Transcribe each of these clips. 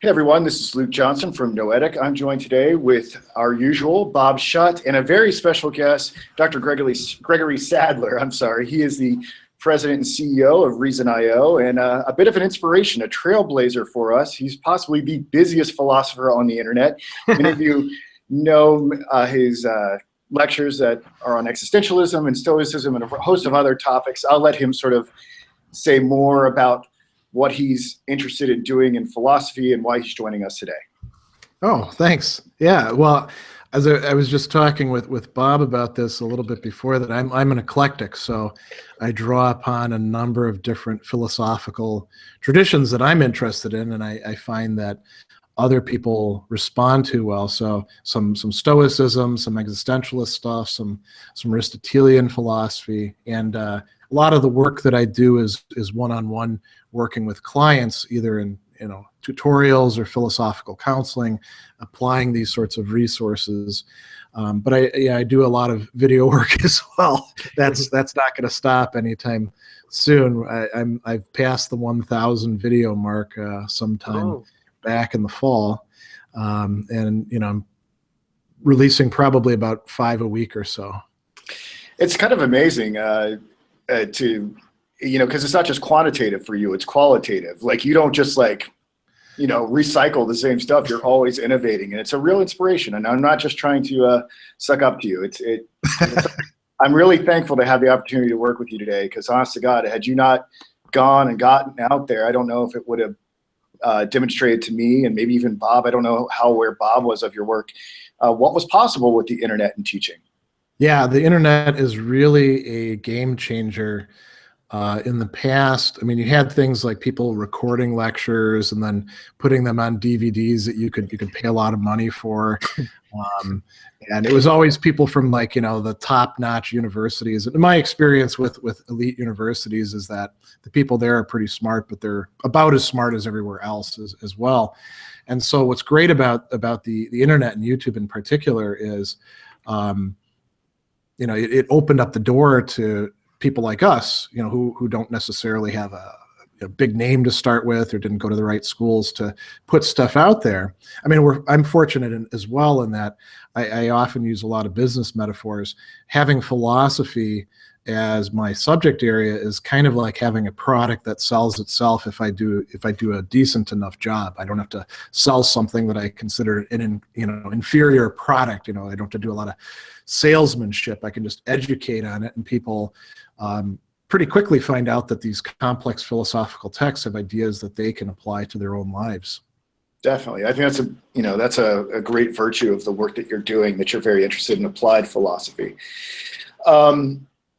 Hey everyone, this is Luke Johnson from Noetic. I'm joined today with our usual Bob Schut and a very special guest, Dr. Gregory Sadler. I'm sorry. He is the president and CEO of Reason.io and a bit of an inspiration, a trailblazer for us. He's possibly the busiest philosopher on the internet. Many of you know his lectures that are on existentialism and stoicism and a host of other topics. I'll let him sort of say more about what he's interested in doing in philosophy and why he's joining us today. Oh, thanks. Yeah, well, as I was just talking with Bob about this a little bit before that, I'm an eclectic, so I draw upon a number of different philosophical traditions that I'm interested in, and I find that other people respond to well. So some Stoicism, some existentialist stuff, some Aristotelian philosophy, and a lot of the work that I do is one-on-one working with clients, either in tutorials or philosophical counseling, applying these sorts of resources. But I do a lot of video work as well. That's not going to stop anytime soon. I've passed the 1,000 video mark sometime back in the fall, and I'm releasing probably about 5 a week or so. It's kind of amazing because it's not just quantitative for you, it's qualitative. Like you don't just recycle the same stuff. You're always innovating, and it's a real inspiration. And I'm not just trying to suck up to you. I'm really thankful to have the opportunity to work with you today, because honest to God, had you not gone and gotten out there, I don't know if it would have demonstrated to me and maybe even Bob. I don't know how aware Bob was of your work, what was possible with the internet and teaching. Yeah, the internet is really a game changer. In the past, I mean, you had things like people recording lectures and then putting them on DVDs that you could pay a lot of money for. And it was always people from the top-notch universities. And my experience with elite universities is that the people there are pretty smart, but they're about as smart as everywhere else as well. And so what's great about the internet and YouTube in particular is, it opened up the door to people like us, who don't necessarily have a big name to start with or didn't go to the right schools to put stuff out there. I mean, I'm fortunate as well in that I often use a lot of business metaphors. Having philosophy as my subject area is kind of like having a product that sells itself if I do a decent enough job. I don't have to sell something that I consider an inferior product. I don't have to do a lot of salesmanship. I can just educate on it, and people pretty quickly find out that these complex philosophical texts have ideas that they can apply to their own lives. Definitely. I think that's a great virtue of the work that you're doing, that you're very interested in applied philosophy.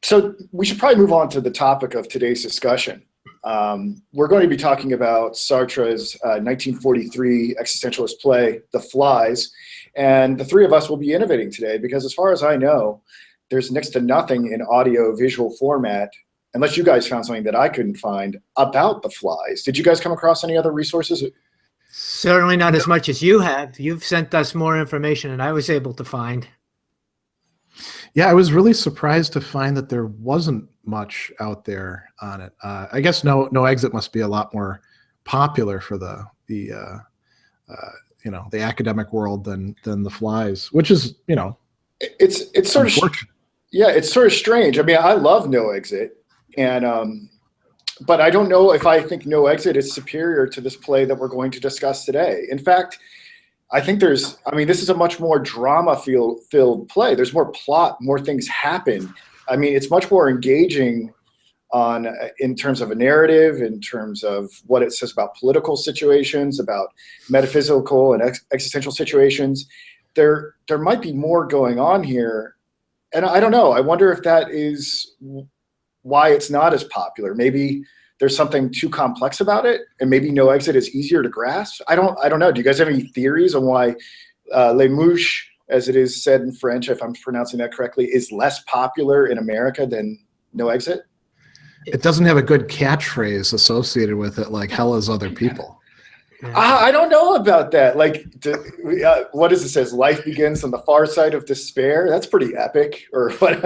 So we should probably move on to the topic of today's discussion. We're going to be talking about Sartre's 1943 existentialist play, The Flies, and the three of us will be innovating today because, as far as I know, there's next to nothing in audio-visual format, unless you guys found something that I couldn't find, about The Flies. Did you guys come across any other resources? Certainly not as much as you have. You've sent us more information than I was able to find. Yeah, I was really surprised to find that there wasn't much out there on it. I guess No Exit must be a lot more popular for the academic world than The Flies, which is it's sort of it's sort of strange. I mean, I love No Exit, and but I don't know if I think No Exit is superior to this play that we're going to discuss today. In fact, I think this is a much more drama-filled play. There's more plot, more things happen. I mean, it's much more engaging in terms of a narrative, in terms of what it says about political situations, about metaphysical and existential situations. There might be more going on here, and I don't know. I wonder if that is why it's not as popular. Maybe there's something too complex about it, and maybe No Exit is easier to grasp. I don't know. Do you guys have any theories on why Les Mouches, as it is said in French, if I'm pronouncing that correctly, is less popular in America than No Exit? It doesn't have a good catchphrase associated with it, like "hell is other people." I don't know about that. What does it say? Life begins on the far side of despair. That's pretty epic. Or what?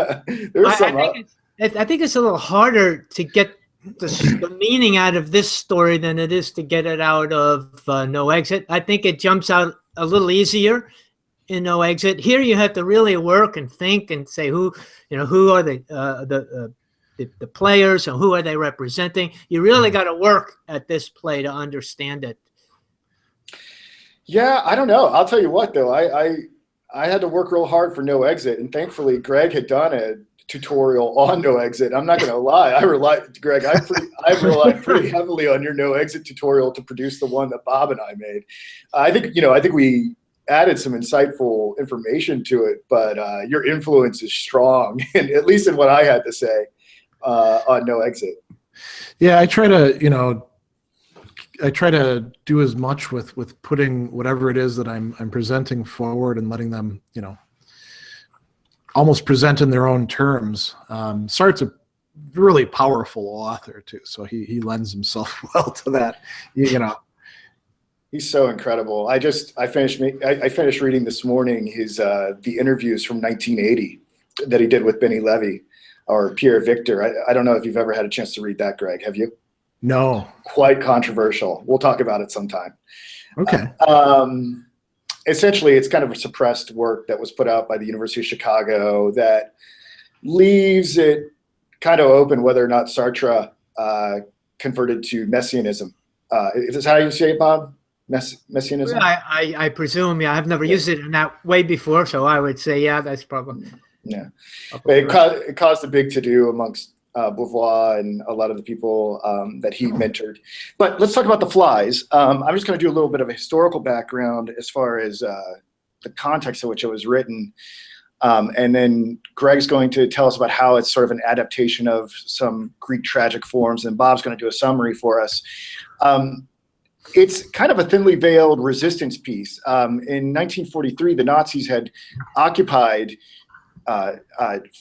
There's some. I think it's a little harder to get the meaning out of this story than it is to get it out of No Exit. I think it jumps out a little easier in No Exit. Here you have to really work and think and say who are the players and who are they representing. You really got to work at this play to understand it. Yeah, I don't know. I'll tell you what, though. I had to work real hard for No Exit, and thankfully Greg had done a tutorial on No Exit. I'm not going to lie. I relied pretty heavily on your No Exit tutorial to produce the one that Bob and I made. I think we added some insightful information to it, but your influence is strong, and at least in what I had to say on No Exit. Yeah, I try to do as much with putting whatever it is that I'm presenting forward and letting them, almost present in their own terms. Sartre's a really powerful author too, so he lends himself well to that. He's so incredible. I finished reading this morning his the interviews from 1980 that he did with Benny Levy or Pierre Victor. I don't know if you've ever had a chance to read that, Greg. Have you? No. Quite controversial. We'll talk about it sometime. Okay. Essentially, it's kind of a suppressed work that was put out by the University of Chicago that leaves it kind of open whether or not Sartre converted to Messianism. Is this how you say it, Bob? Messianism? I presume, yeah. I've never used it in that way before, so I would say, yeah, that's probably. Yeah. But it caused a big to-do amongst Beauvoir and a lot of the people that he mentored. But let's talk about The Flies. I'm just going to do a little bit of a historical background as far as the context in which it was written. And then Greg's going to tell us about how it's sort of an adaptation of some Greek tragic forms, and Bob's going to do a summary for us. It's kind of a thinly veiled resistance piece. In 1943, the Nazis had occupied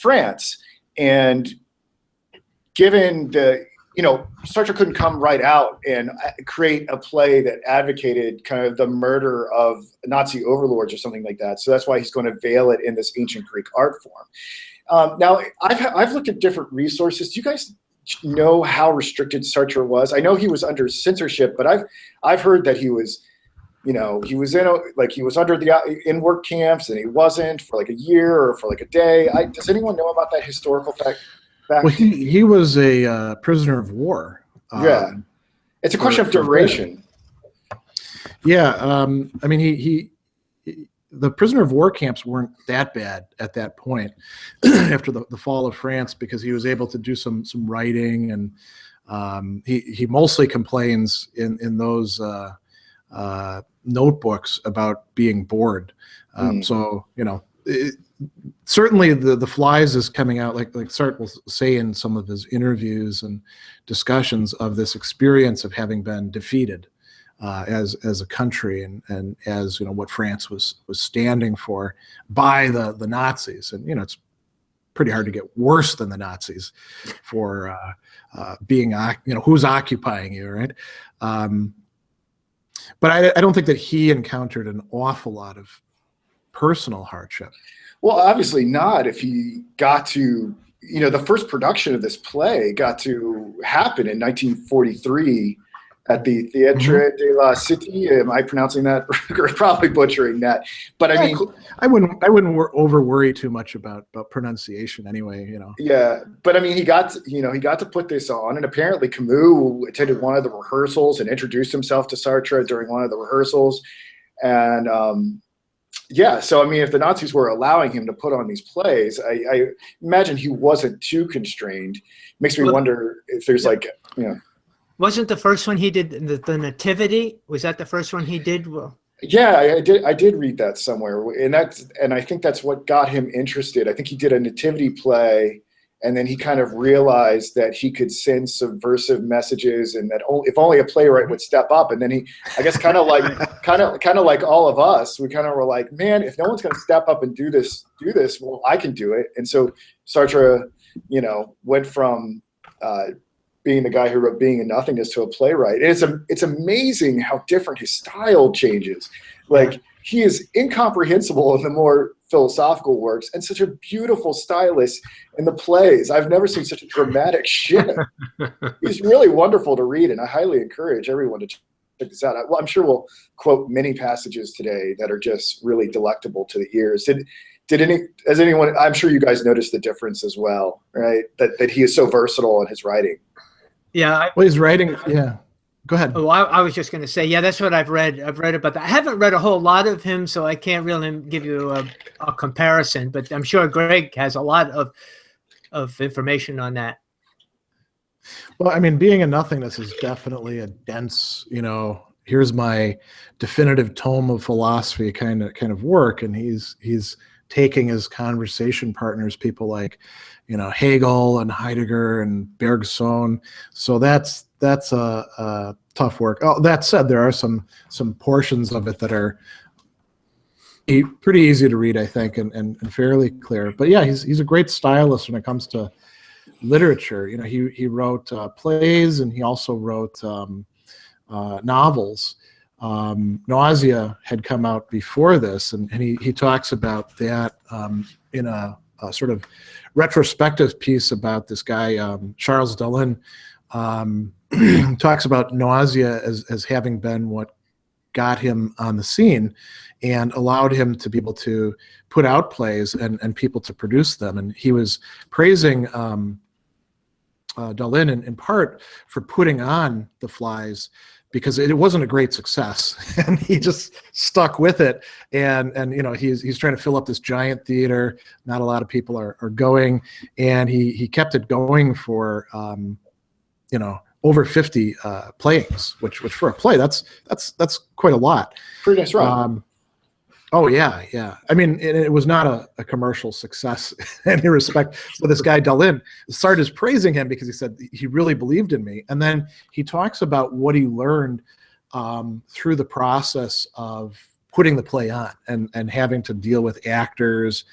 France, and given Sartre couldn't come right out and create a play that advocated kind of the murder of Nazi overlords or something like that. So that's why he's going to veil it in this ancient Greek art form. Now, I've looked at different resources. Do you guys know how restricted Sartre was? I know he was under censorship, but I've heard that he was under in work camps, and he wasn't for like a year or for like a day. Does anyone know about that historical fact? Well, he was a prisoner of war. Yeah, it's a question of duration. Yeah, I mean, the prisoner of war camps weren't that bad at that point after the fall of France, because he was able to do some writing, and he mostly complains in those notebooks about being bored. So certainly the Flies is coming out, like Sartre will say in some of his interviews and discussions of this experience of having been defeated as a country, and as what France was standing for by the Nazis. And it's pretty hard to get worse than the Nazis for being who's occupying you, right? But I don't think that he encountered an awful lot of personal hardship. Well, obviously not. If he got to, the first production of this play got to happen in 1943 at the Théâtre de la Cité. Am I pronouncing that? Or probably butchering that. But I mean, I wouldn't over worry too much about pronunciation anyway. Yeah, but I mean, he got to put this on, and apparently Camus attended one of the rehearsals and introduced himself to Sartre during one of the rehearsals, and yeah. So I mean, if the Nazis were allowing him to put on these plays, I imagine he wasn't too constrained. Makes me wonder if there's Wasn't the first one he did the Nativity? Was that the first one he did? Well, yeah, I did read that somewhere, and I think that's what got him interested. I think he did a Nativity play, and then he kind of realized that he could send subversive messages, and that if only a playwright would step up. And then he, I guess, kind of like all of us, we kind of were like, man, if no one's going to step up and do this, well, I can do it. And so Sartre, went from being the guy who wrote Being and Nothingness to a playwright. And it's amazing how different his style changes. Like he is incomprehensible in the more philosophical works and such a beautiful stylist in the plays. I've never seen such a dramatic shift. He's really wonderful to read, and I highly encourage everyone to check this out. I'm sure we'll quote many passages today that are just really delectable to the ears. Has anyone, I'm sure you guys noticed the difference as well, right? That he is so versatile in his writing. Yeah. Well, he's writing, yeah. Go ahead. Oh, I was just going to say, yeah, that's what I've read. I've read about that. I haven't read a whole lot of him, so I can't really give you a comparison, but I'm sure Greg has a lot of information on that. Well, I mean, Being in Nothingness is definitely a dense, here's my definitive tome of philosophy kind of work. And he's taking his conversation partners, people like, Hegel and Heidegger and Bergson. So that's a tough work. Oh, that said, there are some portions of it that are pretty easy to read, I think, and fairly clear. But yeah, he's a great stylist when it comes to literature. He wrote plays, and he also wrote novels. Nausea had come out before this, and he talks about that in a sort of retrospective piece about this guy, Charles Dalin. Talks about Nausea as having been what got him on the scene and allowed him to be able to put out plays and people to produce them. And he was praising Dalin in part for putting on The Flies, because it wasn't a great success, and he just stuck with it. And he's trying to fill up this giant theater. Not a lot of people are going, and he kept it going for over 50 playings, which for a play that's quite a lot. Pretty nice run. Oh yeah. I mean, it was not a commercial success in any respect. So this guy Dalin, Sartre is praising him because he said he really believed in me, and then he talks about what he learned through the process of putting the play on and having to deal with actors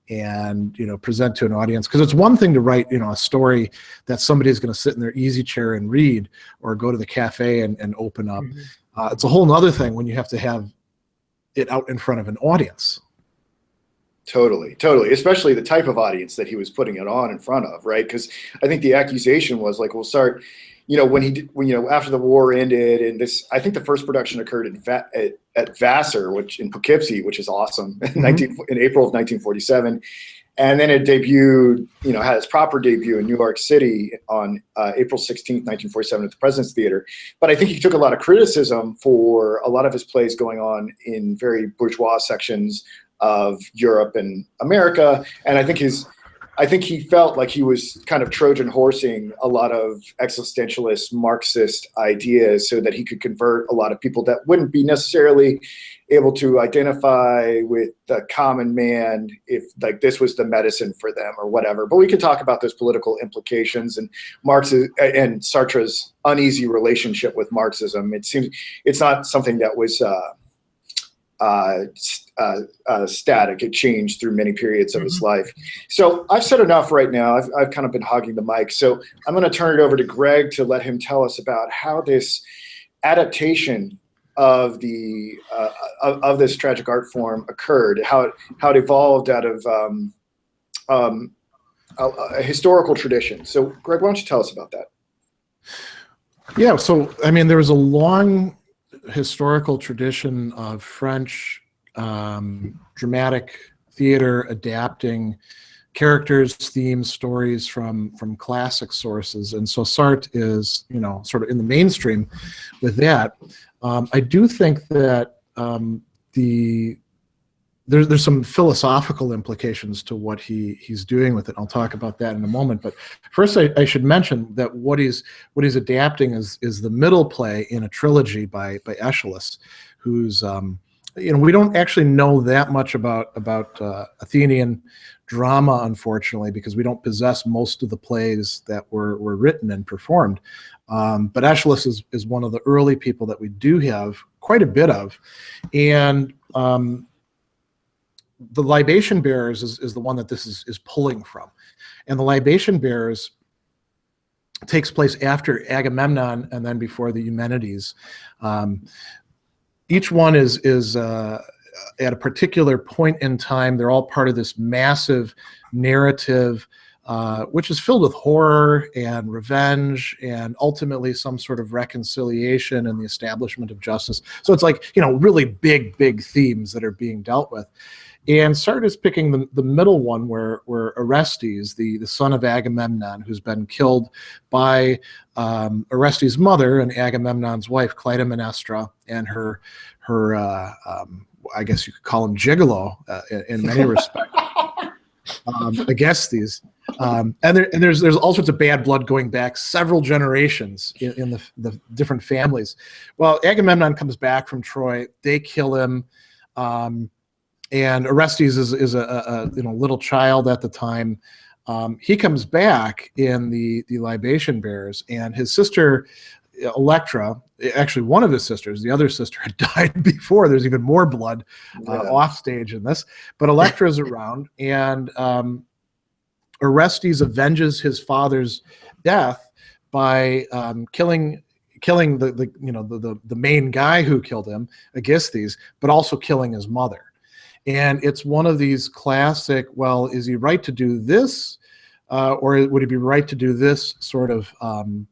and present to an audience. Because it's one thing to write a story that somebody's going to sit in their easy chair and read, or go to the cafe and open up. Mm-hmm. It's a whole nother thing when you have to have it out in front of an audience. Totally. Especially the type of audience that he was putting it on in front of, right? Because I think the accusation was like, well, Sartre, when after the war ended, and this, I think the first production occurred at Vassar, which in Poughkeepsie, which is awesome, in April of 1947. And then it debuted, had its proper debut in New York City on April 16th, 1947 at the President's Theater. But I think he took a lot of criticism for a lot of his plays going on in very bourgeois sections of Europe and America. And I think he felt like he was kind of Trojan horsing a lot of existentialist Marxist ideas so that he could convert a lot of people that wouldn't be necessarily able to identify with the common man if like this was the medicine for them or whatever. But we could talk about those political implications and Marx's and Sartre's uneasy relationship with Marxism. It seems it's not something that was static. It changed through many periods of his life. So I've said enough right now. I've kind of been hogging the mic. So I'm going to turn it over to Greg to let him tell us about how this adaptation of the of this tragic art form occurred, how it evolved out of a historical tradition. So Greg, why don't you tell us about that? Yeah. So I mean, there was a long historical tradition of French dramatic theater adapting characters, themes, stories from classic sources, and so Sartre is sort of in the mainstream with that. I do think that there's some philosophical implications to what he's doing with it. I'll talk about that in a moment. But first, I should mention that what he's adapting is the middle play in a trilogy by Aeschylus, who's we don't actually know that much about Athenian drama, unfortunately, because we don't possess most of the plays that were written and performed. But Aeschylus is one of the early people that we do have quite a bit of, and the Libation Bearers is the one that this is pulling from, and the Libation Bearers takes place after Agamemnon and then before the Eumenides. Each one is at a particular point in time, they're all part of this massive narrative, which is filled with horror and revenge and ultimately some sort of reconciliation and the establishment of justice. So it's like, really big themes that are being dealt with. And Sartre is picking the middle one where Orestes, the son of Agamemnon, who's been killed by Orestes' mother and Agamemnon's wife, Clytemnestra, and her I guess you could call him gigolo in many respects. Agestes. And there's all sorts of bad blood going back several generations in the different families. Well, Agamemnon comes back from Troy. They kill him. And Orestes is a little child at the time. He comes back in the libation bearers, and his sister Electra, actually one of his sisters, the other sister had died before. There's even more blood off stage in this, but Electra's around, and Orestes avenges his father's death by killing the main guy who killed him, Aegisthus, but also killing his mother. And it's one of these classic, well, is he right to do this, or would he be right to do this sort of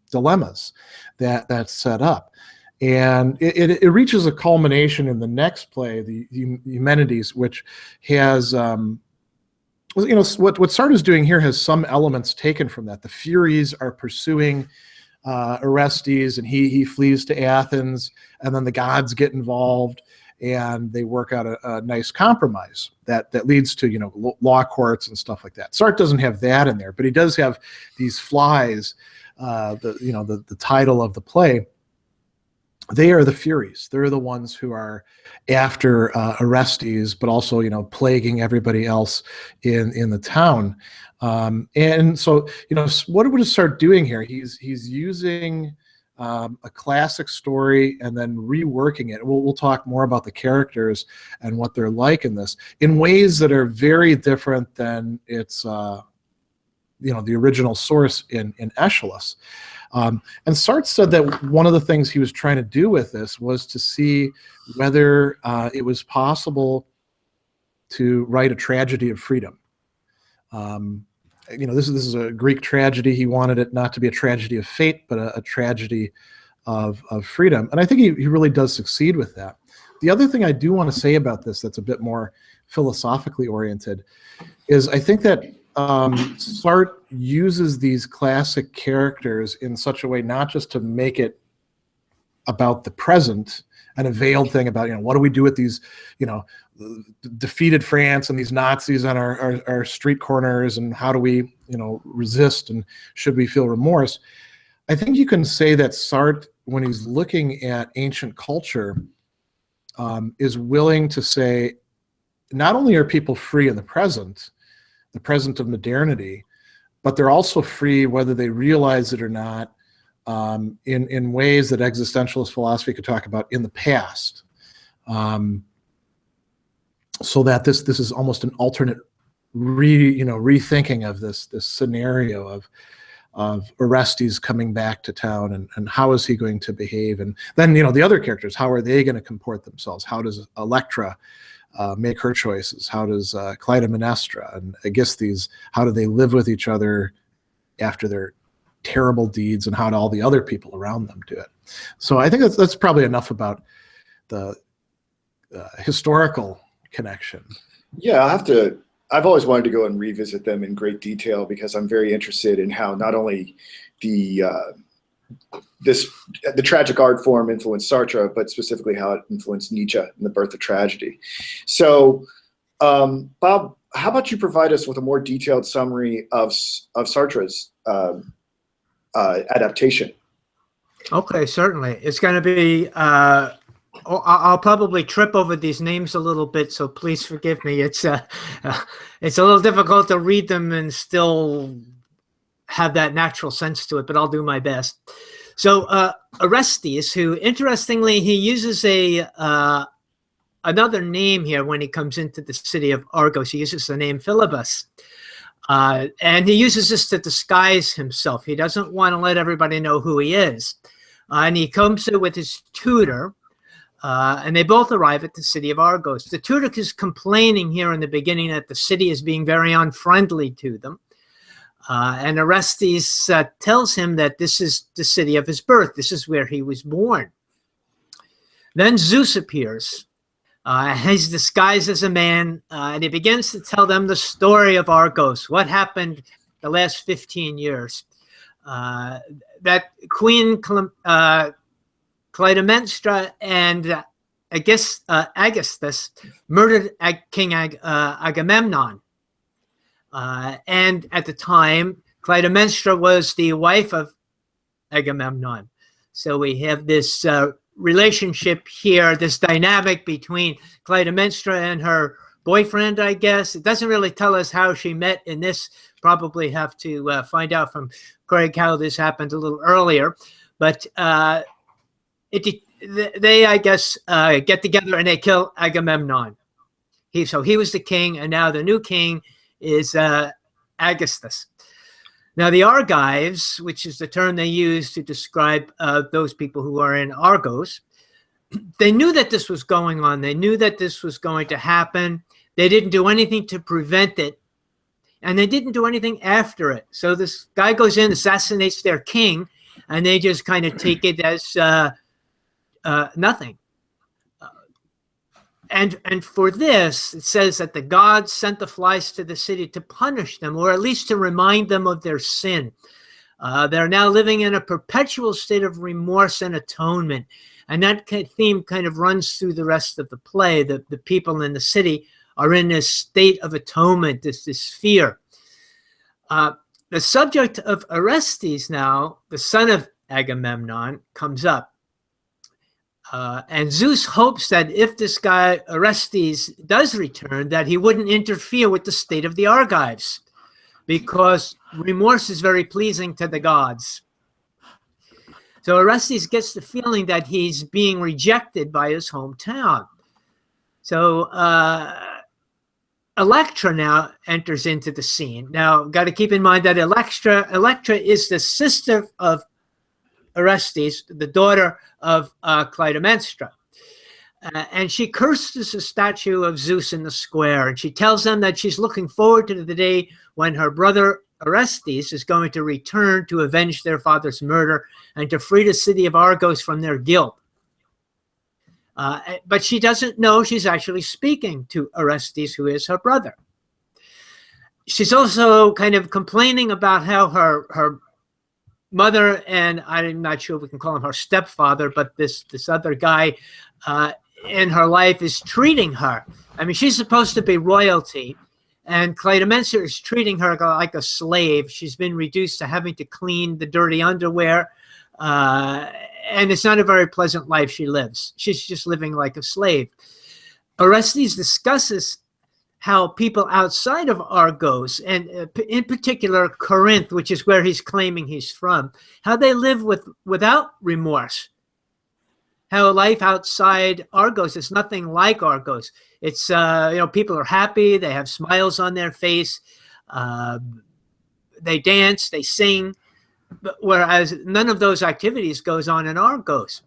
dilemmas that's set up? And it reaches a culmination in the next play, the Eumenides, which has, what Sartre is doing here has some elements taken from that. The Furies are pursuing Orestes, and he flees to Athens, and then the gods get involved, and they work out a nice compromise that leads to law courts and stuff like that. Sartre doesn't have that in there, but he does have these flies. The title of the play. They are the Furies. They're the ones who are after Orestes, but also plaguing everybody else in the town. And so what would Sartre doing here? He's using a classic story and then reworking it. We'll talk more about the characters and what they're like in this in ways that are very different than its the original source in Aeschylus. And Sartre said that one of the things he was trying to do with this was to see whether it was possible to write a tragedy of freedom. This is a Greek tragedy. He wanted it not to be a tragedy of fate, but a tragedy of freedom. And I think he really does succeed with that. The other thing I do want to say about this that's a bit more philosophically oriented is I think that Sartre uses these classic characters in such a way not just to make it about the present, and a veiled thing about what do we do with these defeated France and these Nazis on our street corners, and how do we resist, and should we feel remorse? I think you can say that Sartre, when he's looking at ancient culture, is willing to say not only are people free in the present of modernity, but they're also free whether they realize it or not, in ways that existentialist philosophy could talk about in the past. So that this is almost an alternate rethinking of this scenario of Orestes coming back to town, and how is he going to behave, and then the other characters, how are they going to comport themselves? How does Electra make her choices? How does Clytemnestra and Aegisthus, how do they live with each other after their terrible deeds, and how do all the other people around them do it? So I think that's probably enough about the historical connection. Yeah, I've always wanted to go and revisit them in great detail, because I'm very interested in how not only the tragic art form influenced Sartre, but specifically how it influenced Nietzsche and the birth of tragedy. So, Bob, how about you provide us with a more detailed summary of Sartre's adaptation? Okay, certainly. It's going to be. I'll probably trip over these names a little bit, so please forgive me. It's a little difficult to read them and still have that natural sense to it, but I'll do my best. So Orestes, who interestingly he uses another name here when he comes into the city of Argos. He uses the name Philebus, and he uses this to disguise himself. He doesn't want to let everybody know who he is, and he comes in with his tutor. and they both arrive at the city of Argos. The Tutor is complaining here in the beginning that the city is being very unfriendly to them. And Orestes tells him that this is the city of his birth. This is where he was born. Then Zeus appears. He's disguised as a man, and he begins to tell them the story of Argos, what happened the last 15 years. That Queen Clytemnestra and Aegisthus murdered King Agamemnon. And at the time, Clytemnestra was the wife of Agamemnon. So we have this relationship here, this dynamic between Clytemnestra and her boyfriend, I guess. It doesn't really tell us how she met in this. Probably have to find out from Greg how this happened a little earlier. But they, I guess, get together and they kill Agamemnon. So he was the king, and now the new king is Aegisthus. Now, the Argives, which is the term they use to describe those people who are in Argos, they knew that this was going on. They knew that this was going to happen. They didn't do anything to prevent it, and they didn't do anything after it. So this guy goes in, assassinates their king, and they just kind of take it as nothing. And for this, it says that the gods sent the flies to the city to punish them, or at least to remind them of their sin. They're now living in a perpetual state of remorse and atonement. And that theme kind of runs through the rest of the play. The people in the city are in this state of atonement, this fear. The subject of Orestes now, the son of Agamemnon, comes up. And Zeus hopes that if this guy Orestes does return, that he wouldn't interfere with the state of the Argives, because remorse is very pleasing to the gods. So Orestes gets the feeling that he's being rejected by his hometown. So Electra now enters into the scene. Now, got to keep in mind that Electra is the sister of Orestes, the daughter of Clytemnestra. And she curses a statue of Zeus in the square, and she tells them that she's looking forward to the day when her brother Orestes is going to return to avenge their father's murder and to free the city of Argos from their guilt. But she doesn't know she's actually speaking to Orestes, who is her brother. She's also kind of complaining about how her mother, and I'm not sure we can call him her stepfather, but this other guy in her life is treating her. I mean, she's supposed to be royalty, and Clytemnestra is treating her like a slave. She's been reduced to having to clean the dirty underwear, and it's not a very pleasant life she lives. She's just living like a slave. Orestes discusses how people outside of Argos, and in particular Corinth, which is where he's claiming he's from, how they live without remorse. How life outside Argos is nothing like Argos. It's, people are happy, they have smiles on their face, they dance, they sing, whereas none of those activities goes on in Argos.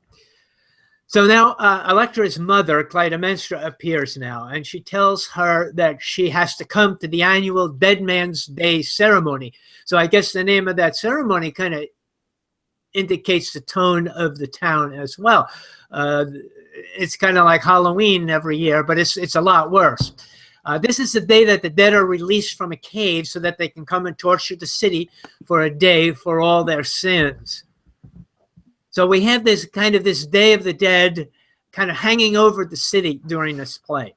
So now Electra's mother, Clytemnestra, appears now, and she tells her that she has to come to the annual Dead Man's Day ceremony. So I guess the name of that ceremony kind of indicates the tone of the town as well. It's kind of like Halloween every year, but it's a lot worse. This is the day that the dead are released from a cave so that they can come and torture the city for a day for all their sins. So we have this Day of the Dead kind of hanging over the city during this play.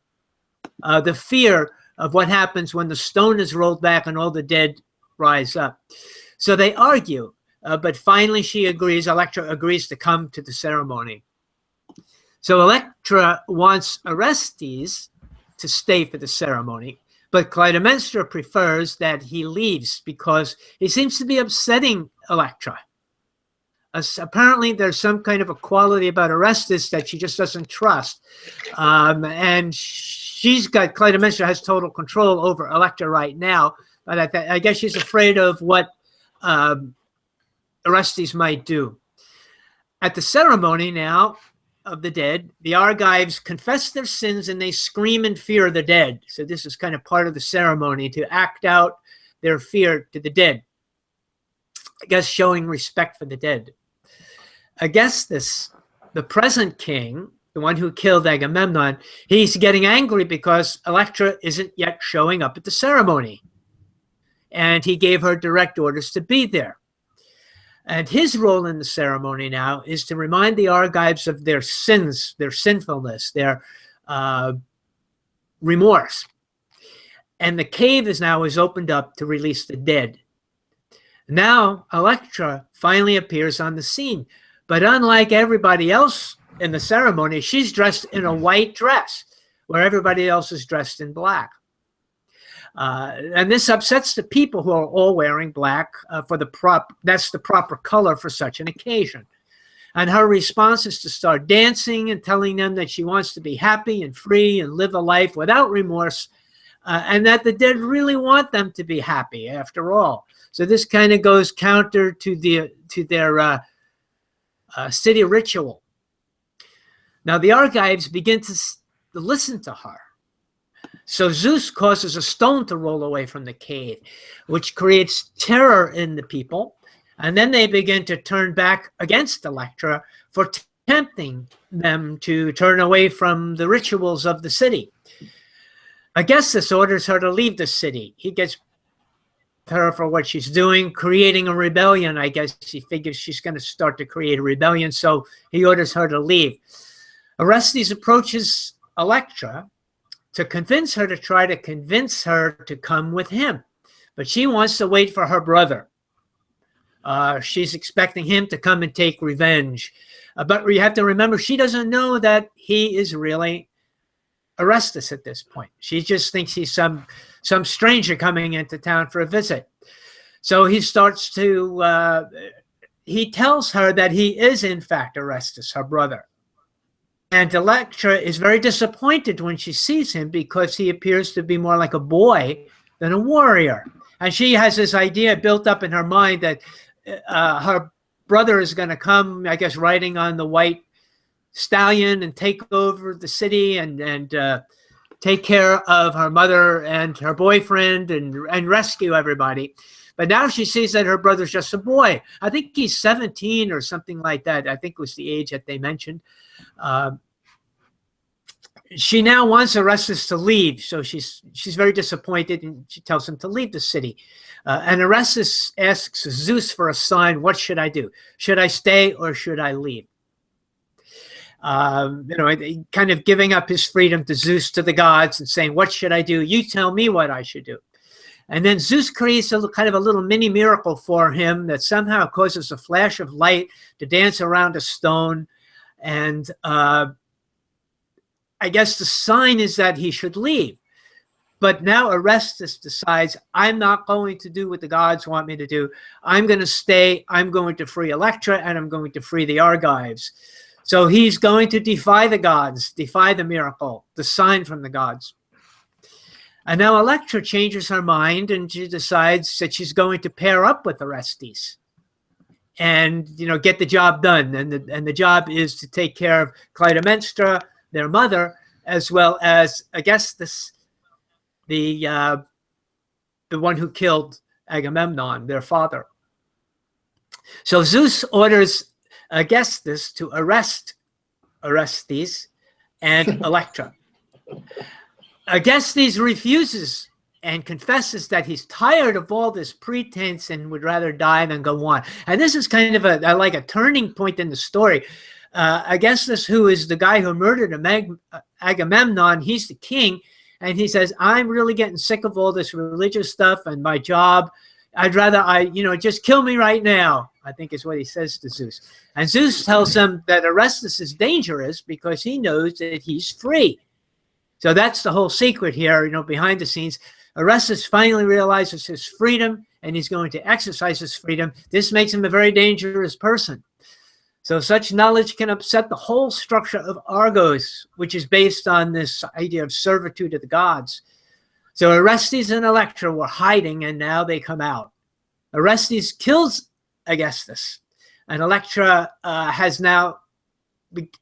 The fear of what happens when the stone is rolled back and all the dead rise up. So they argue, but finally Electra agrees to come to the ceremony. So Electra wants Orestes to stay for the ceremony, but Clytemnestra prefers that he leaves because he seems to be upsetting Electra. Apparently, there's some kind of a quality about Orestes that she just doesn't trust. And Clytemnestra has total control over Electra right now, but I guess she's afraid of what Orestes might do. At the ceremony now, of the dead, the Argives confess their sins and they scream in fear of the dead. So this is kind of part of the ceremony, to act out their fear to the dead. I guess showing respect for the dead. Aegisthus, the present king, the one who killed Agamemnon, he's getting angry because Electra isn't yet showing up at the ceremony. And he gave her direct orders to be there. And his role in the ceremony now is to remind the Argives of their sins, their sinfulness, their remorse. And the cave is opened up to release the dead. Now, Electra finally appears on the scene. But unlike everybody else in the ceremony, she's dressed in a white dress, where everybody else is dressed in black. And this upsets the people who are all wearing black that's the proper color for such an occasion. And her response is to start dancing and telling them that she wants to be happy and free and live a life without remorse, and that the dead really want them to be happy after all. So this kind of goes counter to their city ritual. Now the Argives begin to listen to her. So Zeus causes a stone to roll away from the cave, which creates terror in the people. And then they begin to turn back against Electra for tempting them to turn away from the rituals of the city. Aegisthus orders her to leave the city. He gets her for what she's doing, creating a rebellion. I guess he figures she's going to start to create a rebellion, so he orders her to leave. Orestes approaches Electra to try to convince her to come with him. But she wants to wait for her brother. She's expecting him to come and take revenge. But you have to remember, she doesn't know that he is really Orestes at this point. She just thinks he's some stranger coming into town for a visit. So he starts to, he tells her that he is in fact Orestes, her brother. And Electra is very disappointed when she sees him because he appears to be more like a boy than a warrior. And she has this idea built up in her mind that her brother is going to come, I guess, riding on the white stallion and take over the city and take care of her mother and her boyfriend and rescue everybody. But now she sees that her brother's just a boy. I think he's 17 or something like that. I think was the age that they mentioned. She now wants Orestes to leave, so she's very disappointed, and she tells him to leave the city. And Orestes asks Zeus for a sign. What should I do? Should I stay or should I leave? Kind of giving up his freedom to Zeus, to the gods, and saying, what should I do? You tell me what I should do. And then Zeus creates a kind of a little mini miracle for him that somehow causes a flash of light to dance around a stone. And I guess the sign is that he should leave. But now Orestes decides, I'm not going to do what the gods want me to do. I'm going to stay. I'm going to free Electra, and I'm going to free the Argives. So he's going to defy the gods, defy the miracle, the sign from the gods. And now Electra changes her mind, and she decides that she's going to pair up with Orestes and, get the job done. And the job is to take care of Clytemnestra, their mother, as well as Aegisthus, the one who killed Agamemnon, their father. So Zeus orders Aegisthus to arrest Orestes and Electra. Aegisthus refuses and confesses that he's tired of all this pretense and would rather die than go on. And this is kind of like a turning point in the story. Aegisthus, who is the guy who murdered Agamemnon, he's the king, and he says, I'm really getting sick of all this religious stuff and my job. I'd rather just kill me right now, I think is what he says to Zeus. And Zeus tells him that Orestes is dangerous because he knows that he's free. So that's the whole secret here, behind the scenes. Orestes finally realizes his freedom, and he's going to exercise his freedom. This makes him a very dangerous person. So such knowledge can upset the whole structure of Argos, which is based on this idea of servitude to the gods. So Orestes and Electra were hiding, and now they come out. Orestes kills Aegisthus, and Electra has now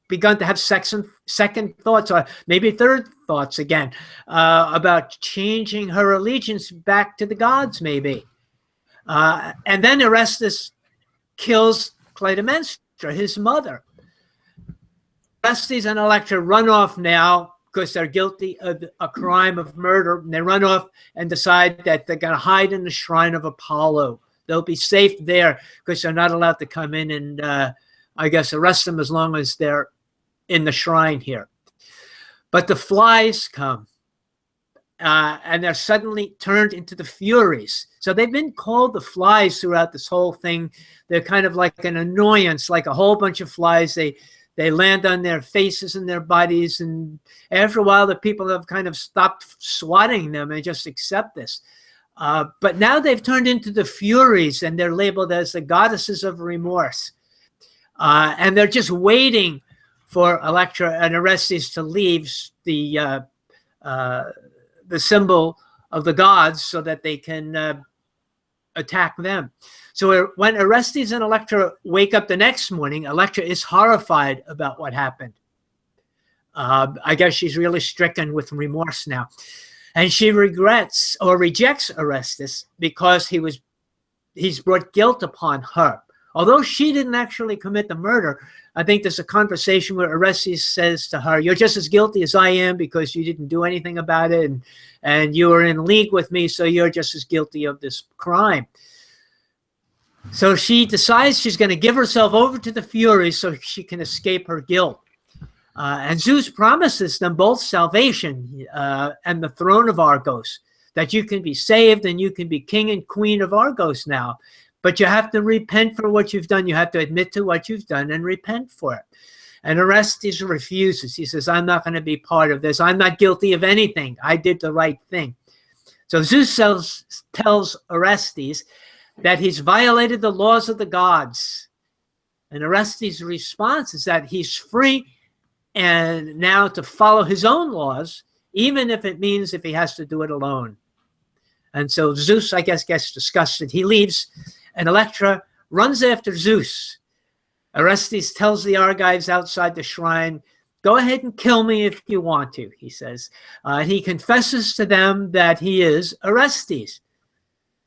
begun to have second thoughts, or maybe third thoughts again, about changing her allegiance back to the gods, maybe. And then Orestes kills Clytemnestra, his mother. Orestes and Electra run off now because they're guilty of a crime of murder. And they run off and decide that they're going to hide in the shrine of Apollo. They'll be safe there because they're not allowed to come in and, I guess, arrest them as long as they're in the shrine here. But the flies come, and they're suddenly turned into the Furies. So they've been called the flies throughout this whole thing. They're kind of like an annoyance, like a whole bunch of flies. They land on their faces and their bodies, and after a while, the people have kind of stopped swatting them and just accept this. But now they've turned into the Furies, and they're labeled as the goddesses of remorse. And they're just waiting for Electra and Orestes to leave the symbol of the gods so that they can attack them. So when Orestes and Electra wake up the next morning, Electra is horrified about what happened. I guess she's really stricken with remorse now. And she regrets or rejects Orestes because he's brought guilt upon her. Although she didn't actually commit the murder, I think there's a conversation where Orestes says to her, "You're just as guilty as I am because you didn't do anything about it, and you were in league with me, so you're just as guilty of this crime." So she decides she's going to give herself over to the Furies so she can escape her guilt. And Zeus promises them both salvation and the throne of Argos, that you can be saved and you can be king and queen of Argos now. But you have to repent for what you've done. You have to admit to what you've done and repent for it. And Orestes refuses. He says, "I'm not going to be part of this. I'm not guilty of anything. I did the right thing." So Zeus tells Orestes that he's violated the laws of the gods. And Orestes' response is that he's free and now to follow his own laws, even if it means if he has to do it alone. And so Zeus, I guess, gets disgusted. He leaves, and Electra runs after Zeus. Orestes tells the Argives outside the shrine, "Go ahead and kill me if you want to," he says. He confesses to them that he is Orestes,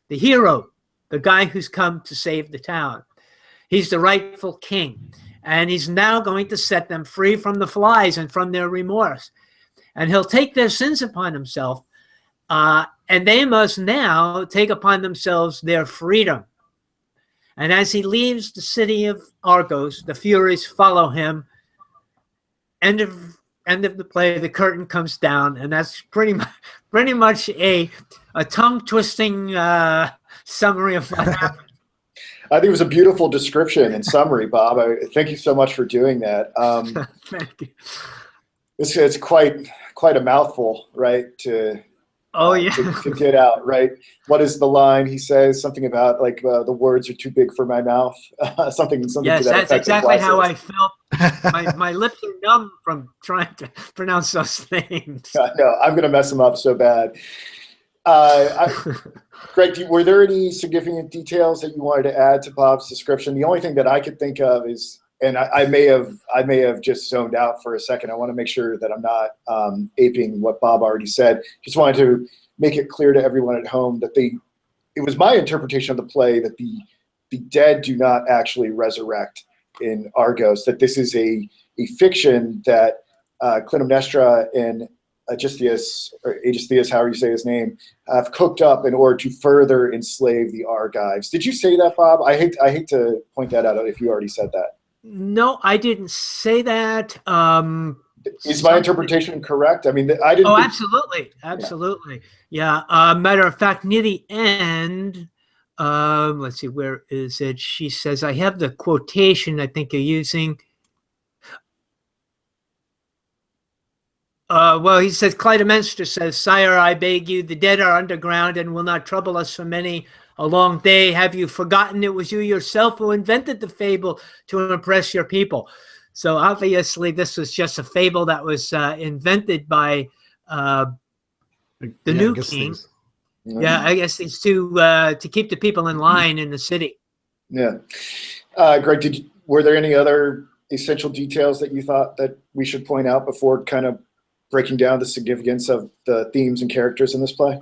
the hero, the guy who's come to save the town. He's the rightful king, and he's now going to set them free from the flies and from their remorse. And he'll take their sins upon himself, and they must now take upon themselves their freedom. And as he leaves the city of Argos, the Furies follow him. End of the play. The curtain comes down, and that's pretty much a tongue-twisting summary of what happened. I think it was a beautiful description and summary, Bob. Thank you so much for doing that. Thank you. It's quite a mouthful, right? To get out, right? What is the line? He says something about like the words are too big for my mouth. something. Yes, to that that's effect exactly how I felt. My lips are numb from trying to pronounce those things. No, I'm going to mess them up so bad. Greg, were there any significant details that you wanted to add to Bob's description? The only thing that I could think of is, and I may have just zoned out for a second. I want to make sure that I'm not aping what Bob already said. Just wanted to make it clear to everyone at home that it was my interpretation of the play that the dead do not actually resurrect in Argos, that this is a fiction that Clytemnestra and Aegistheus, however you say his name, have cooked up in order to further enslave the Argives. Did you say that, Bob? I hate to point that out if you already said that. No, I didn't say that. Is my interpretation correct? I mean, I didn't. Oh, absolutely. Yeah. Matter of fact, near the end, let's see, where is it? She says, I have the quotation I think you're using. Well, he says, Clytemnestra says, "Sire, I beg you, the dead are underground and will not trouble us for many a long day. Have you forgotten it was you yourself who invented the fable to impress your people?" So obviously this was just a fable that was invented by the new king. Yeah, I guess these two to keep the people in line in the city. Yeah. Greg, were there any other essential details that you thought that we should point out before kind of breaking down the significance of the themes and characters in this play?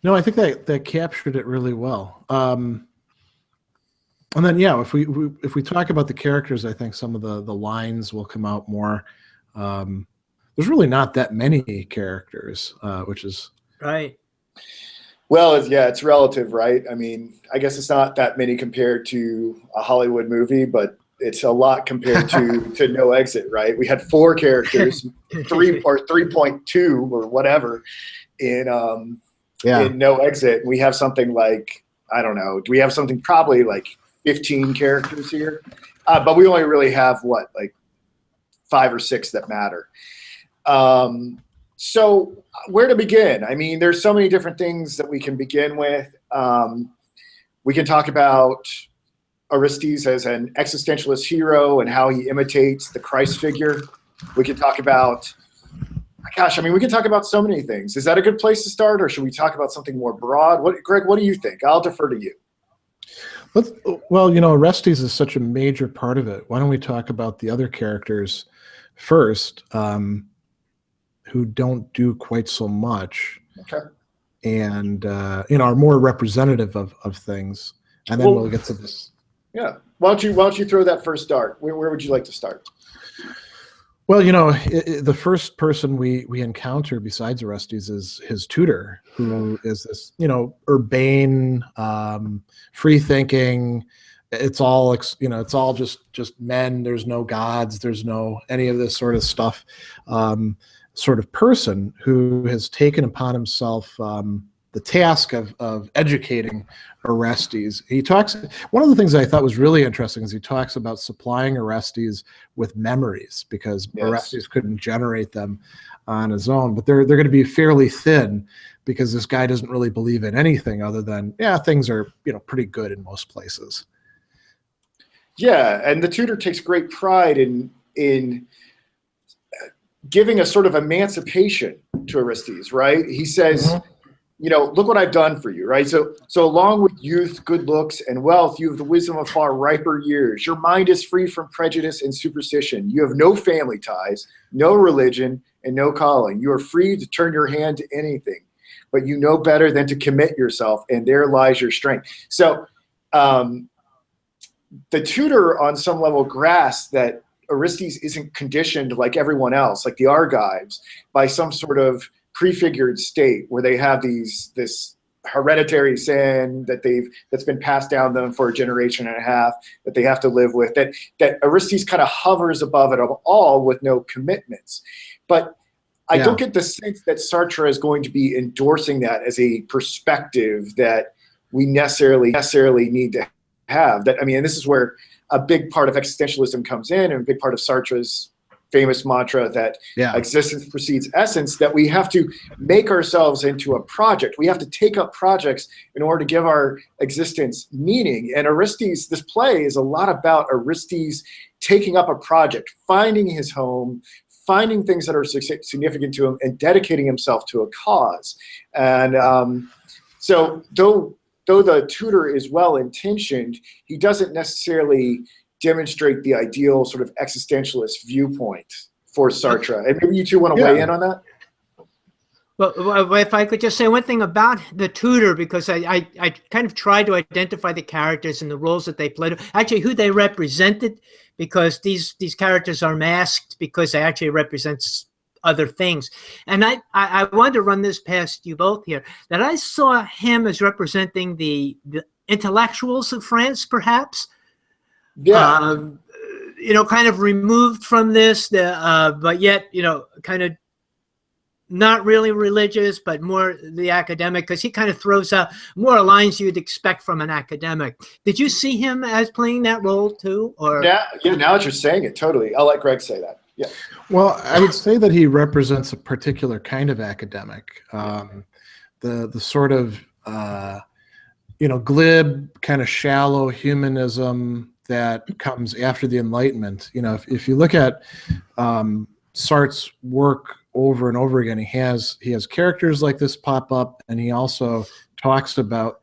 No, I think that captured it really well. And then, yeah, if we talk about the characters, I think some of the lines will come out more. There's really not that many characters, which is right. Well, it's relative, right? I mean, I guess it's not that many compared to a Hollywood movie, but it's a lot compared to No Exit, right? We had 4 characters, 3 or 3.2 or whatever in No Exit. We have something like, I don't know, do we have something probably like 15 characters here? But we only really have like 5 or 6 that matter. So where to begin? I mean, there's so many different things that we can begin with. We can talk about Orestes as an existentialist hero and how he imitates the Christ figure. We can talk about, gosh, I mean, we can talk about so many things. Is that a good place to start, or should we talk about something more broad? Greg, what do you think? I'll defer to you. Well, Orestes is such a major part of it. Why don't we talk about the other characters first, who don't do quite so much, okay, and are more representative of things, and then we'll get to this. Yeah, why don't you throw that first dart? Where would you like to start? Well, the first person we encounter besides Orestes is his tutor, who is this, urbane, free-thinking. It's all, it's all just men. There's no gods. There's no any of this sort of stuff. Sort of person who has taken upon himself the task of educating Orestes. He talks. One of the things I thought was really interesting is he talks about supplying Orestes with memories, because Orestes couldn't generate them on his own, but they're going to be fairly thin because this guy doesn't really believe in anything other than things are pretty good in most places. Yeah, and the tutor takes great pride in giving a sort of emancipation to Orestes, right? He says, look what I've done for you, right? So along with youth, good looks, and wealth, you have the wisdom of far riper years. Your mind is free from prejudice and superstition. You have no family ties, no religion, and no calling. You are free to turn your hand to anything, but you know better than to commit yourself, and there lies your strength. So the tutor on some level grasps that Orestes isn't conditioned like everyone else, like the Argives, by some sort of prefigured state where they have this hereditary sin that's been passed down them for a generation and a half that they have to live with, that Orestes kind of hovers above it all with no commitments. But I don't get the sense that Sartre is going to be endorsing that as a perspective that we necessarily need to have. That, I mean, and this is where a big part of existentialism comes in, and a big part of Sartre's famous mantra that existence precedes essence, that we have to make ourselves into a project. We have to take up projects in order to give our existence meaning. And Orestes, this play is a lot about Orestes taking up a project, finding his home, finding things that are significant to him, and dedicating himself to a cause. And so though the tutor is well-intentioned, he doesn't necessarily demonstrate the ideal sort of existentialist viewpoint for Sartre. And maybe you two want to weigh in on that? Well, if I could just say one thing about the tutor, because I kind of tried to identify the characters and the roles that they played, actually who they represented, because these characters are masked because they actually represent other things. And I wanted to run this past you both here, that I saw him as representing the intellectuals of France, perhaps. Yeah. Kind of removed from this, but yet, kind of not really religious, but more the academic, because he kind of throws out more lines you'd expect from an academic. Did you see him as playing that role too? Or now that you're saying it, totally. I'll let Greg say that. Yeah. Well, I would say that he represents a particular kind of academic, the sort of glib, kind of shallow humanism that comes after the Enlightenment. If you look at Sartre's work over and over again, he has characters like this pop up, and he also talks about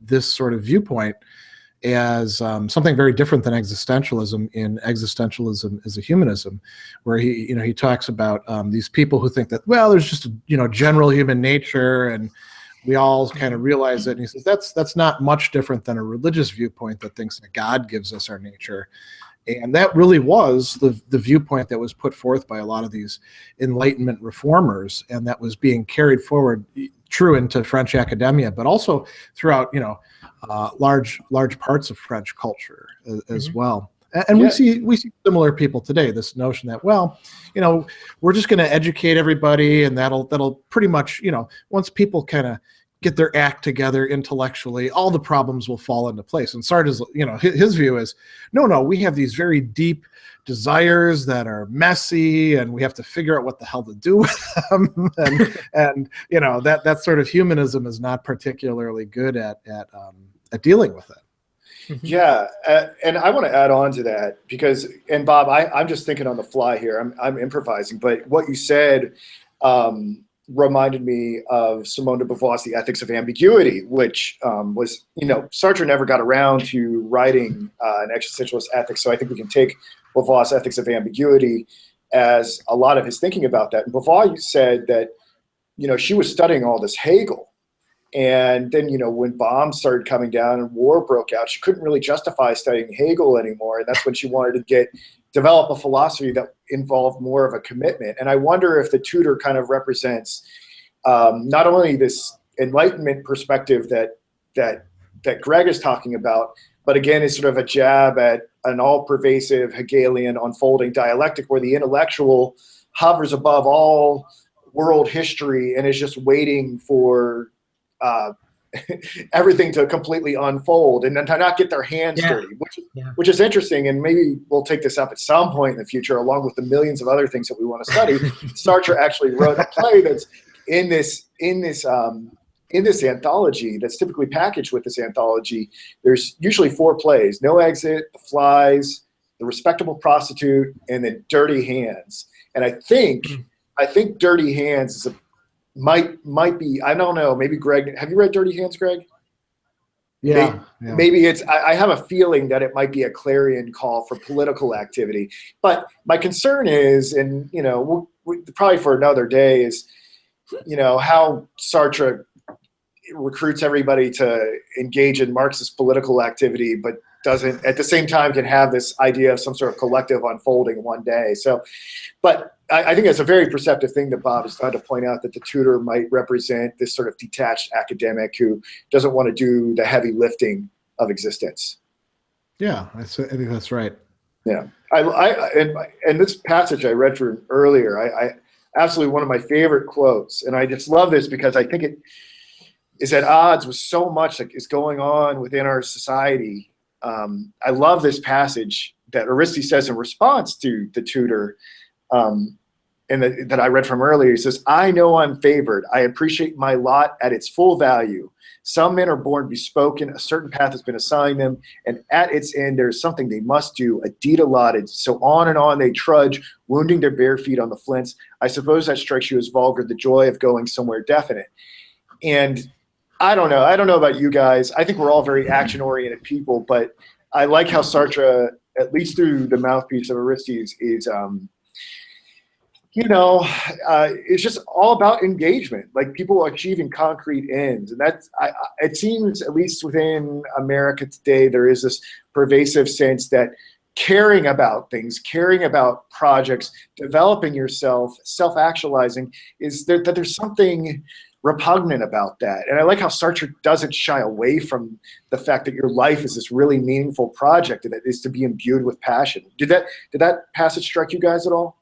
this sort of viewpoint as something very different than existentialism. In Existentialism is a Humanism, where he talks about these people who think that, well, there's just general human nature and we all kind of realize it. And he says that's not much different than a religious viewpoint that thinks that God gives us our nature. And that really was the viewpoint that was put forth by a lot of these Enlightenment reformers, and that was being carried forward true into French academia, but also throughout large parts of French culture as well. And we see similar people today. This notion that, well, we're just going to educate everybody, and that'll pretty much, once people kind of get their act together intellectually, all the problems will fall into place. And Sartre's, his view is, no, we have these very deep desires that are messy, and we have to figure out what the hell to do with them. and that sort of humanism is not particularly good at dealing with it. Yeah, and I want to add on to that because, and Bob, I'm just thinking on the fly here. I'm improvising, but what you said reminded me of Simone de Beauvoir's The Ethics of Ambiguity, which was, Sartre never got around to writing an existentialist ethics. So I think we can take Beauvoir's Ethics of Ambiguity as a lot of his thinking about that. And Beauvoir said that, she was studying all this Hegel. And then, when bombs started coming down and war broke out, she couldn't really justify studying Hegel anymore. And that's when she wanted to develop a philosophy that involved more of a commitment. And I wonder if the tutor kind of represents not only this Enlightenment perspective that Greg is talking about, but again, is sort of a jab at an all-pervasive Hegelian unfolding dialectic where the intellectual hovers above all world history and is just waiting for everything to completely unfold and then to not get their hands dirty, which is interesting. And maybe we'll take this up at some point in the future, along with the millions of other things that we want to study. Sartre actually wrote a play that's in this anthology that's typically packaged with this anthology. There's usually 4 plays: No Exit, The Flies, The Respectable Prostitute, and then Dirty Hands. And I think Dirty Hands is might be, I don't know, maybe Greg, have you read Dirty Hands, Greg? Yeah. Maybe it's, I have a feeling that it might be a clarion call for political activity. But my concern is, and probably for another day, is how Sartre recruits everybody to engage in Marxist political activity, but doesn't at the same time can have this idea of some sort of collective unfolding one day. So, but I think that's a very perceptive thing that Bob is trying to point out, that the tutor might represent this sort of detached academic who doesn't want to do the heavy lifting of existence. Yeah, I think that's right. Yeah, and this passage I read from earlier, I absolutely one of my favorite quotes, and I just love this because I think it is at odds with so much that is going on within our society. I love this passage that Aristi says in response to the tutor, and that I read from earlier. He says, "I know I'm favored. I appreciate my lot at its full value. Some men are born bespoken, a certain path has been assigned them, and at its end there is something they must do, a deed allotted. So on and on they trudge, wounding their bare feet on the flints. I suppose that strikes you as vulgar, the joy of going somewhere definite." And I don't know about you guys. I think we're all very action-oriented people, but I like how Sartre, at least through the mouthpiece of Aristides, is it's just all about engagement, like people achieving concrete ends. And that's, it seems, at least within America today, there is this pervasive sense that caring about things, caring about projects, developing yourself, self-actualizing, is that there's something repugnant about that. And I like how Sartre doesn't shy away from the fact that your life is this really meaningful project and it is to be imbued with passion. Did that passage strike you guys at all?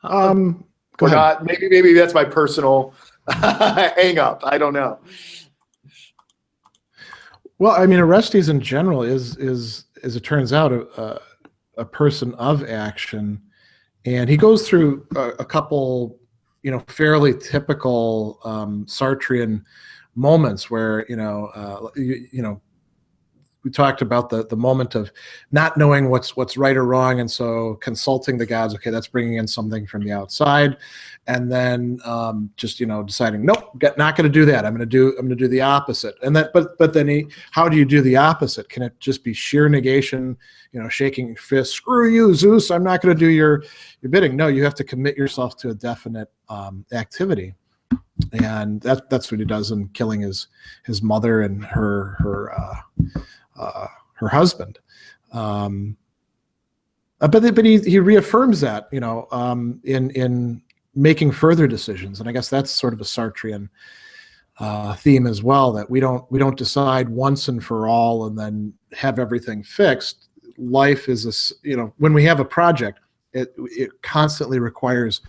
Go or ahead. not? Maybe that's my personal hang up. I don't know. Well, I mean, Orestes in general is as it turns out, a person of action, and he goes through a couple, fairly typical Sartrean moments where we talked about the moment of not knowing what's right or wrong, and so consulting the gods. Okay, that's bringing in something from the outside, and then just deciding, nope, not going to do that. I'm going to do the opposite. And that, but then how do you do the opposite? Can it just be sheer negation? Shaking your fist, screw you, Zeus, I'm not going to do your bidding. No, you have to commit yourself to a definite activity. And that's what he does in killing his mother and her husband. But he reaffirms that in making further decisions, and I guess that's sort of a Sartrean theme as well, that we don't decide once and for all and then have everything fixed. Life is when we have a project, it constantly requires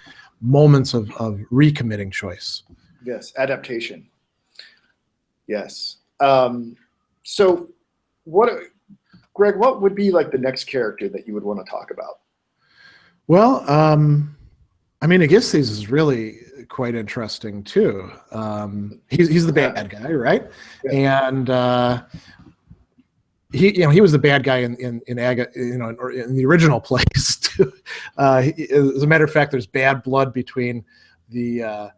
moments of recommitting choice. Yes, adaptation. Yes. So Greg, what would be like the next character that you would want to talk about? Well, I guess this is really quite interesting too. He's the bad guy, right? Yeah. And he was the bad guy in the original plays too. As a matter of fact, there's bad blood between the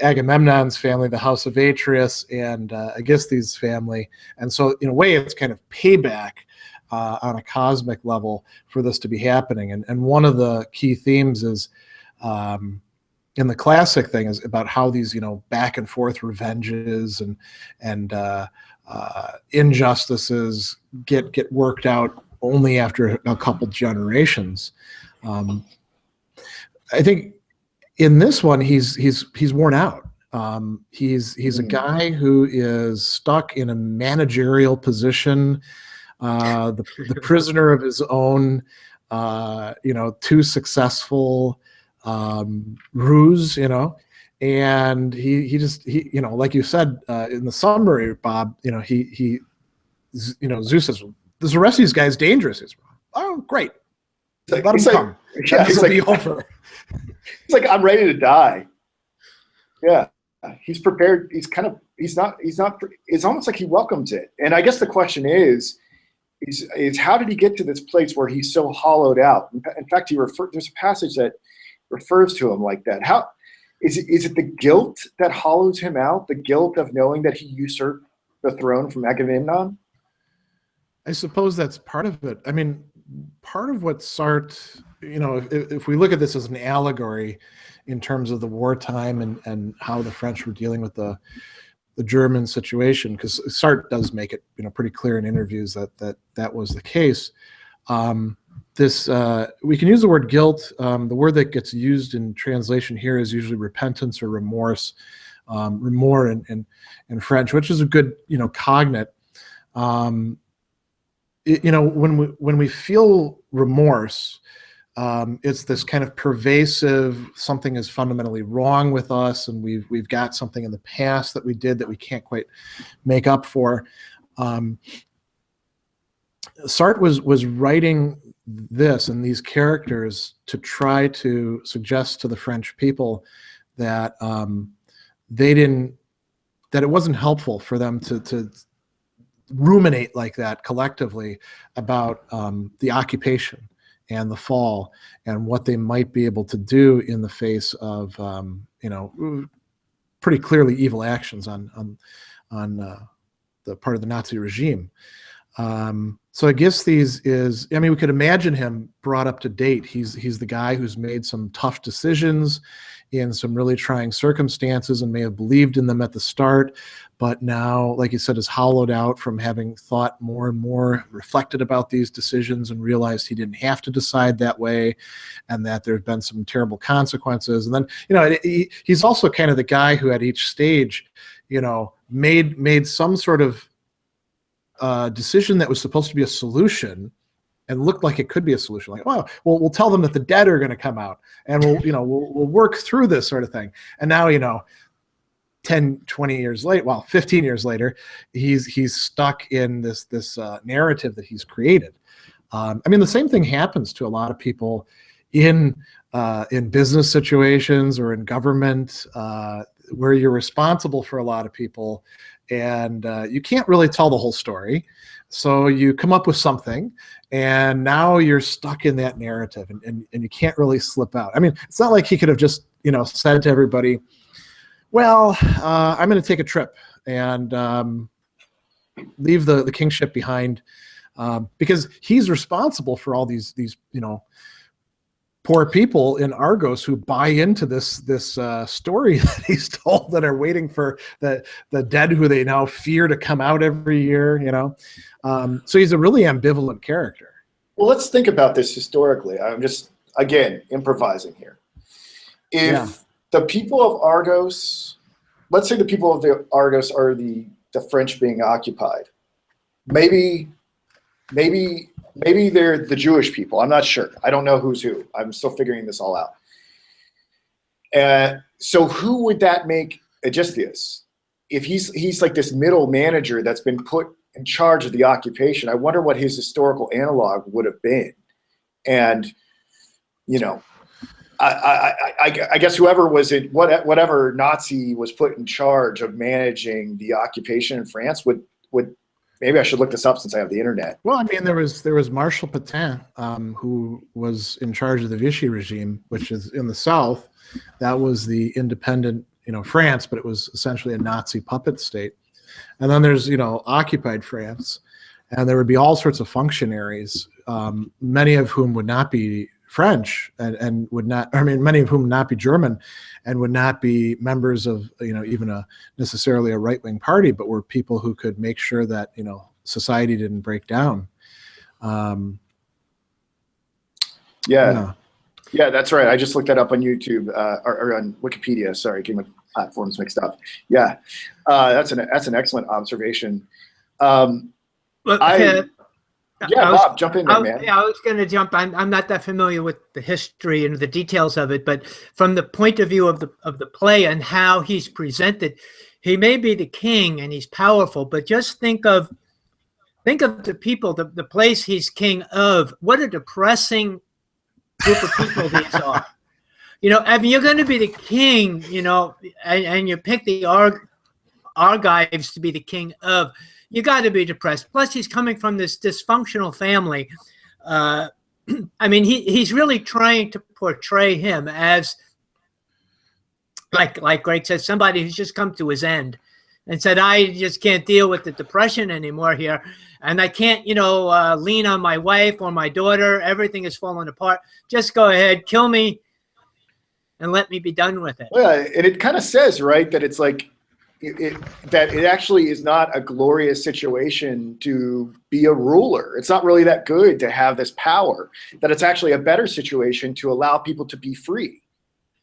Agamemnon's family, the House of Atreus, and Aegisthus' family, and so in a way, it's kind of payback on a cosmic level for this to be happening. And one of the key themes is in the classic thing is about how these back and forth revenges and injustices get worked out only after a couple generations. I think in this one he's worn out. He's a guy who is stuck in a managerial position, the prisoner of his own too successful ruse, and he like you said in the summary, Bob, Zeus says, the rest of these guys dangerous. He's, oh, great. Let him come. Yeah, this will be over. He's like, I'm ready to die. Yeah. He's prepared. He's not, it's almost like he welcomes it. And I guess the question is how did he get to this place where he's so hollowed out? In fact, there's a passage that refers to him like that. How is it the guilt that hollows him out? The guilt of knowing that he usurped the throne from Agamemnon? I suppose that's part of it. Part of what Sartre, if we look at this as an allegory in terms of the wartime and how the French were dealing with the German situation, because Sartre does make it pretty clear in interviews that was the case. We can use the word guilt. The word that gets used in translation here is usually repentance or remorse, remorse in French, which is a good cognate. When we feel remorse, it's this kind of pervasive, something is fundamentally wrong with us, and we've got something in the past that we did that we can't quite make up for. Sartre was writing this and these characters to try to suggest to the French people that that it wasn't helpful for them to ruminate like that collectively about the occupation and the fall and what they might be able to do in the face of pretty clearly evil actions on the part of the Nazi regime. So Aegisthus is, we could imagine him brought up to date. He's the guy who's made some tough decisions in some really trying circumstances and may have believed in them at the start, but now, like you said, is hollowed out from having thought more and more, reflected about these decisions and realized he didn't have to decide that way and that there have been some terrible consequences. And then, he's also kind of the guy who at each stage, made some sort of decision that was supposed to be a solution and looked like it could be a solution. Like, well, we'll tell them that the dead are going to come out and we'll work through this sort of thing. And now, 10, 20 years later, 15 years later, he's stuck in this narrative that he's created. The same thing happens to a lot of people in business situations or in government, where you're responsible for a lot of people, and you can't really tell the whole story. So you come up with something, and now you're stuck in that narrative, and you can't really slip out. I mean, it's not like he could have just, said to everybody, well, I'm going to take a trip and leave the kingship behind, because he's responsible for all these poor people in Argos who buy into this story that he's told, that are waiting for the dead who they now fear to come out every year. So he's a really ambivalent character. Well, let's think about this historically. I'm just, again, improvising here. If the people of Argos, let's say the people of the Argos are the French being occupied, maybe they're the Jewish people. I'm not sure. I don't know who's who. I'm still figuring this all out. So who would that make Aegisthus? If he's like this middle manager that's been put in charge of the occupation, I wonder what his historical analog would have been. And, I guess whoever was it, whatever Nazi was put in charge of managing the occupation in France would maybe I should look this up since I have the internet. Well, I mean, there was Marshal Pétain, who was in charge of the Vichy regime, which is in the south. That was the independent, France, but it was essentially a Nazi puppet state. And then there's, occupied France, and there would be all sorts of functionaries, many of whom would not be French and would not, many of whom would not be German and would not be members of, even necessarily a right-wing party, but were people who could make sure that, society didn't break down. Yeah, that's right. I just looked that up on YouTube or on Wikipedia. Sorry, getting my platforms mixed up. Yeah, that's an excellent observation. Bob, jump in there, man. Yeah, I was going to jump. I'm not that familiar with the history and the details of it, but from the point of view of the play and how he's presented, he may be the king and he's powerful, but just think of the people, the place he's king of. What a depressing group of people these are. If you're going to be the king, and you pick the Argives to be the king of, you got to be depressed. Plus, he's coming from this dysfunctional family. He's really trying to portray him as, like Greg said, somebody who's just come to his end and said, I just can't deal with the depression anymore here. And I can't, lean on my wife or my daughter. Everything is falling apart. Just go ahead, kill me, and let me be done with it. Yeah, and it kind of says, right, that it's like, that it actually is not a glorious situation to be a ruler. It's not really that good to have this power, that it's actually a better situation to allow people to be free,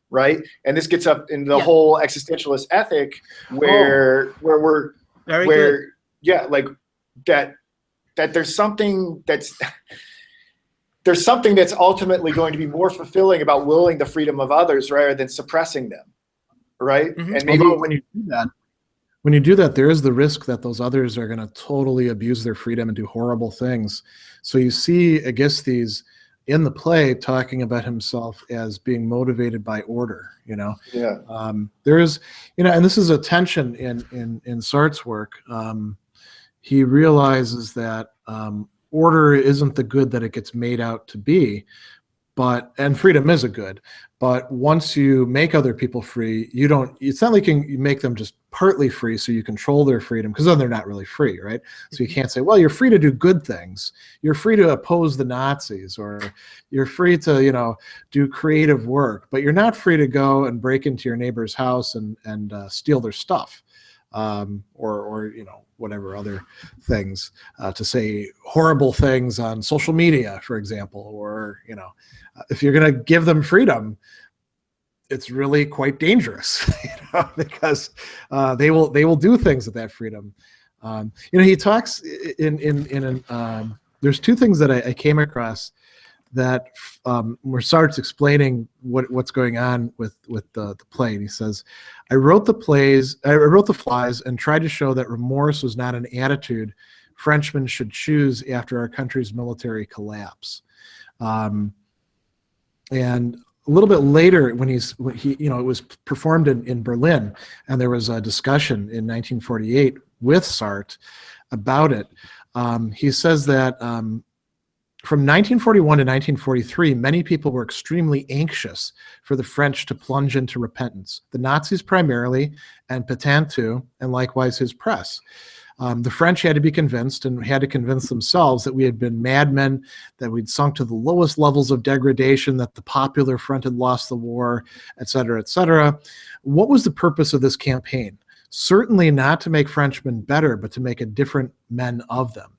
right? And this gets up in the whole existentialist ethic where there's something that's ultimately going to be more fulfilling about willing the freedom of others rather than suppressing them, right? Mm-hmm. And maybe when you do that, there is the risk that those others are going to totally abuse their freedom and do horrible things. So you see Aegisthus in the play talking about himself as being motivated by order, there is, and this is a tension in Sartre's work. He realizes that order isn't the good that it gets made out to be, and freedom is a good, but once you make other people free, it's not like you make them just partly free so you control their freedom, because then they're not really free, right? So you can't say, well, you're free to do good things. You're free to oppose the Nazis, or you're free to, do creative work, but you're not free to go and break into your neighbor's house and steal their stuff. Or whatever other things, to say horrible things on social media, for example, or if you're going to give them freedom, it's really quite dangerous, because they will do things with that freedom. He talks in there's two things that I came across that where Sartre's explaining what's going on with the play. And he says, I wrote the flies and tried to show that remorse was not an attitude Frenchmen should choose after our country's military collapse. And a little bit later, when it was performed in Berlin, and there was a discussion in 1948 with Sartre about it. He says that from 1941 to 1943, many people were extremely anxious for the French to plunge into repentance. The Nazis primarily, and Pétain too, and likewise his press. The French had to be convinced and had to convince themselves that we had been madmen, that we'd sunk to the lowest levels of degradation, that the Popular Front had lost the war, et cetera, et cetera. What was the purpose of this campaign? Certainly not to make Frenchmen better, but to make a different men of them.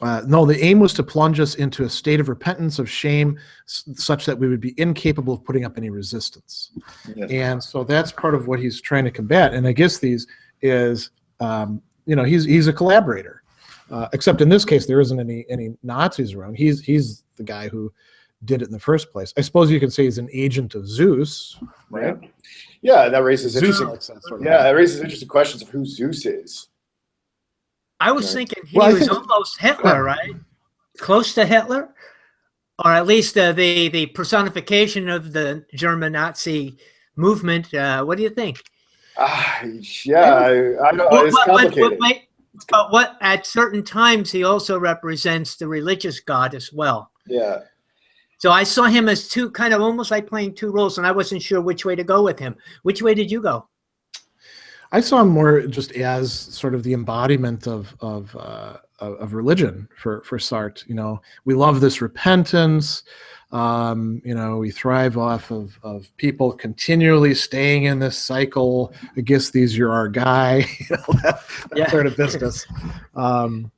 No, the aim was to plunge us into a state of repentance, of shame, such that we would be incapable of putting up any resistance. Yes. And so that's part of what he's trying to combat. And I guess these is, he's a collaborator, except in this case, there isn't any Nazis around. He's the guy who did it in the first place. I suppose you can say he's an agent of Zeus, right? Yeah, that raises interesting questions of who Zeus is. I was thinking he was almost Hitler, right? Close to Hitler, or at least the personification of the German Nazi movement. What do you think? I know it's complicated. But what at certain times he also represents the religious God as well. Yeah. So I saw him as two, kind of almost like playing two roles, and I wasn't sure which way to go with him. Which way did you go? I saw him more just as sort of the embodiment of religion for Sartre. We love this repentance. We thrive off of people continually staying in this cycle. I guess you're our guy. that sort of business. And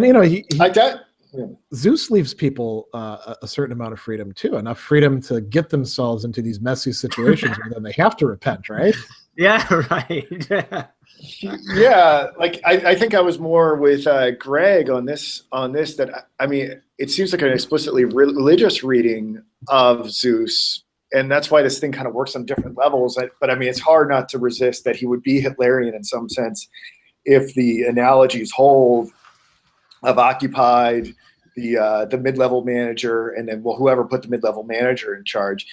he like that. Yeah. Zeus leaves people a certain amount of freedom too, enough freedom to get themselves into these messy situations where then they have to repent, right? Yeah, right. Yeah, like I think I was more with Greg on this. That I mean, it seems like an explicitly religious reading of Zeus, and that's why this thing kind of works on different levels. But I mean, it's hard not to resist that he would be Hitlerian in some sense if the analogies hold of occupied, the mid-level manager, and then whoever put the mid-level manager in charge.